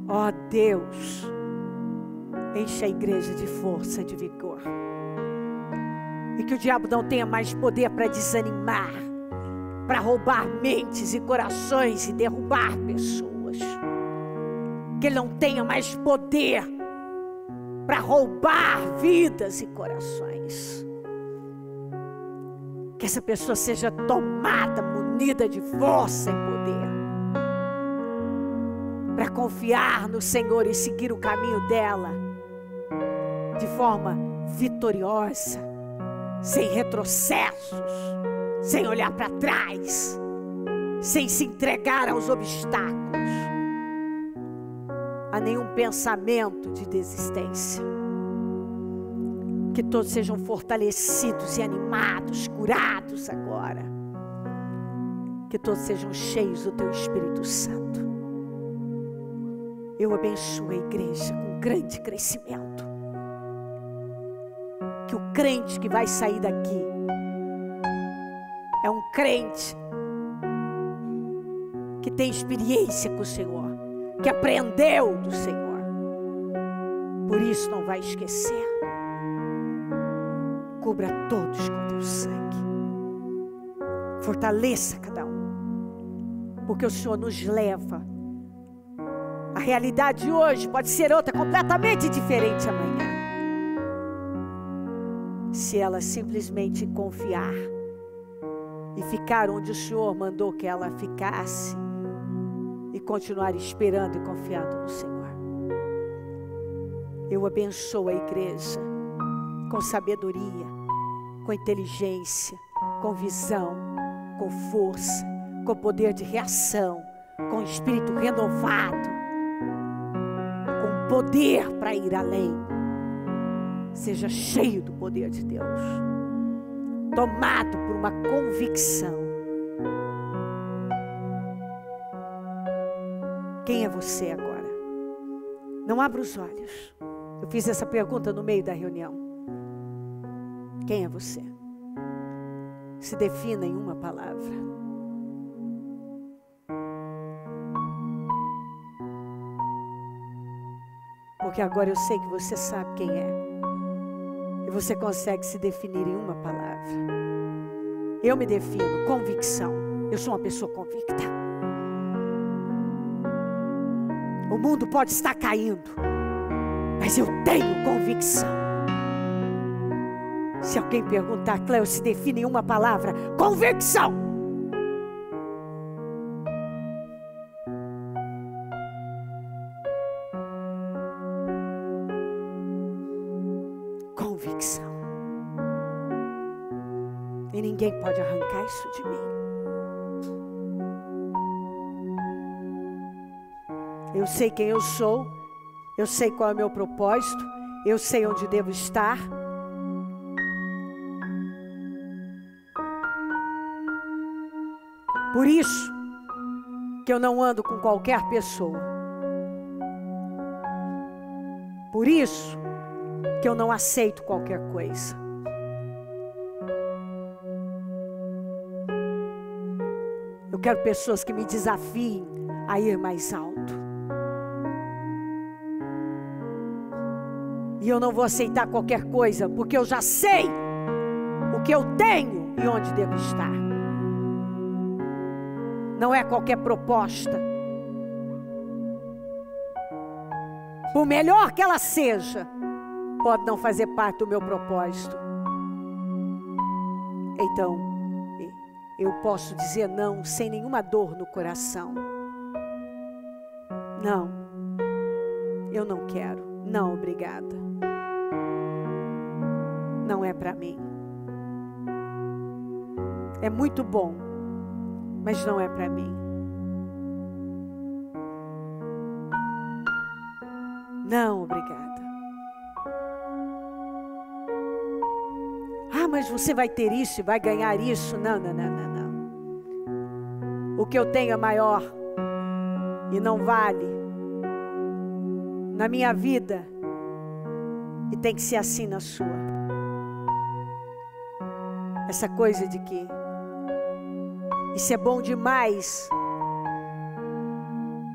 Ó Deus, enche a igreja de força, de vigor. E que o diabo não tenha mais poder para desanimar, para roubar mentes e corações e derrubar pessoas. Que ele não tenha mais poder para roubar vidas e corações. Que essa pessoa seja tomada, munida de força e poder, para confiar no Senhor e seguir o caminho dela de forma vitoriosa, sem retrocessos, sem olhar para trás, sem se entregar aos obstáculos, a nenhum pensamento de desistência. Que todos sejam fortalecidos e animados, curados agora. Que todos sejam cheios do Teu Espírito Santo. Eu abençoo a igreja com grande crescimento. Que o crente que vai sair daqui é um crente que tem experiência com o Senhor, que aprendeu do Senhor, por isso não vai esquecer. Cubra todos com Teu sangue, fortaleça cada um, porque o Senhor nos leva. A realidade de hoje pode ser outra, completamente diferente amanhã, se ela simplesmente confiar e ficar onde o Senhor mandou que ela ficasse e continuar esperando e confiando no Senhor. Eu abençoo a igreja com sabedoria, com inteligência, com visão, com força, com poder de reação, com espírito renovado, com poder para ir além. Seja cheio do poder de Deus, tomado por uma convicção. Quem é você agora? Não abra os olhos. Eu fiz essa pergunta no meio da reunião. Quem é você? Se defina em uma palavra. Porque agora eu sei que você sabe quem é. E você consegue se definir em uma palavra. Eu me defino, convicção. Eu sou uma pessoa convicta. O mundo pode estar caindo, mas eu tenho convicção. Se alguém perguntar, Cléo, se define em uma palavra: convicção. Convicção. E ninguém pode arrancar isso de mim. Eu sei quem eu sou, eu sei qual é o meu propósito, eu sei onde devo estar. Por isso que eu não ando com qualquer pessoa. Por isso que eu não aceito qualquer coisa. Eu quero pessoas que me desafiem a ir mais alto. E eu não vou aceitar qualquer coisa, porque eu já sei o que eu tenho e onde devo estar. Não é qualquer proposta. Por melhor que ela seja, pode não fazer parte do meu propósito. Então, eu posso dizer não sem nenhuma dor no coração. Não, eu não quero. Não, obrigada. Não é para mim. É muito bom, mas não é para mim. Não, obrigada. Ah, mas você vai ter isso e vai ganhar isso. Não, não, não, não, não. O que eu tenho é maior e não vale na minha vida, e tem que ser assim na sua. Essa coisa de que isso é bom demais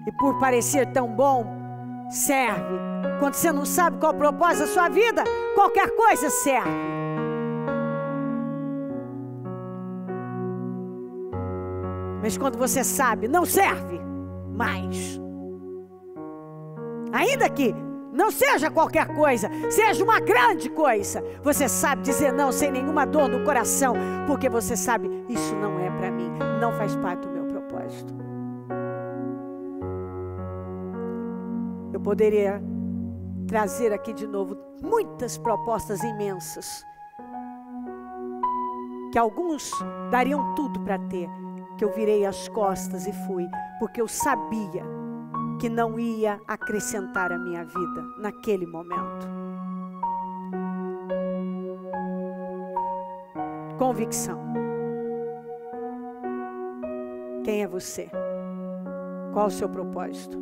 e por parecer tão bom serve. Quando você não sabe qual é o propósito da sua vida, qualquer coisa serve. Mas quando você sabe, não serve mais. Ainda que não seja qualquer coisa, seja uma grande coisa, você sabe dizer não sem nenhuma dor no coração, porque você sabe, isso não é para mim, não faz parte do meu propósito. Eu poderia trazer aqui de novo muitas propostas imensas, que alguns dariam tudo para ter, que eu virei as costas e fui, porque eu sabia que não ia acrescentar a minha vida naquele momento. Convicção. Quem é você? Qual o seu propósito?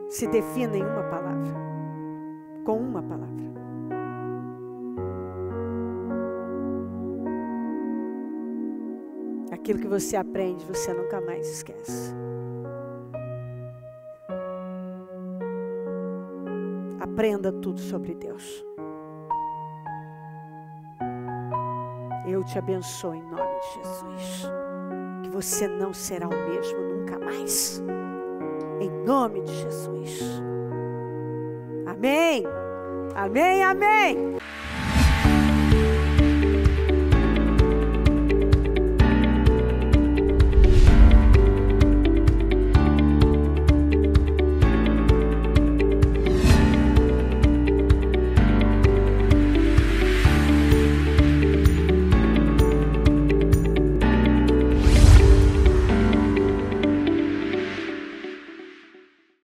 Se defina em uma palavra. Com uma palavra. Aquilo que você aprende, você nunca mais esquece. Aprenda tudo sobre Deus. Eu te abençoo em nome de Jesus. Que você não será o mesmo nunca mais. Em nome de Jesus. Amém. Amém, amém.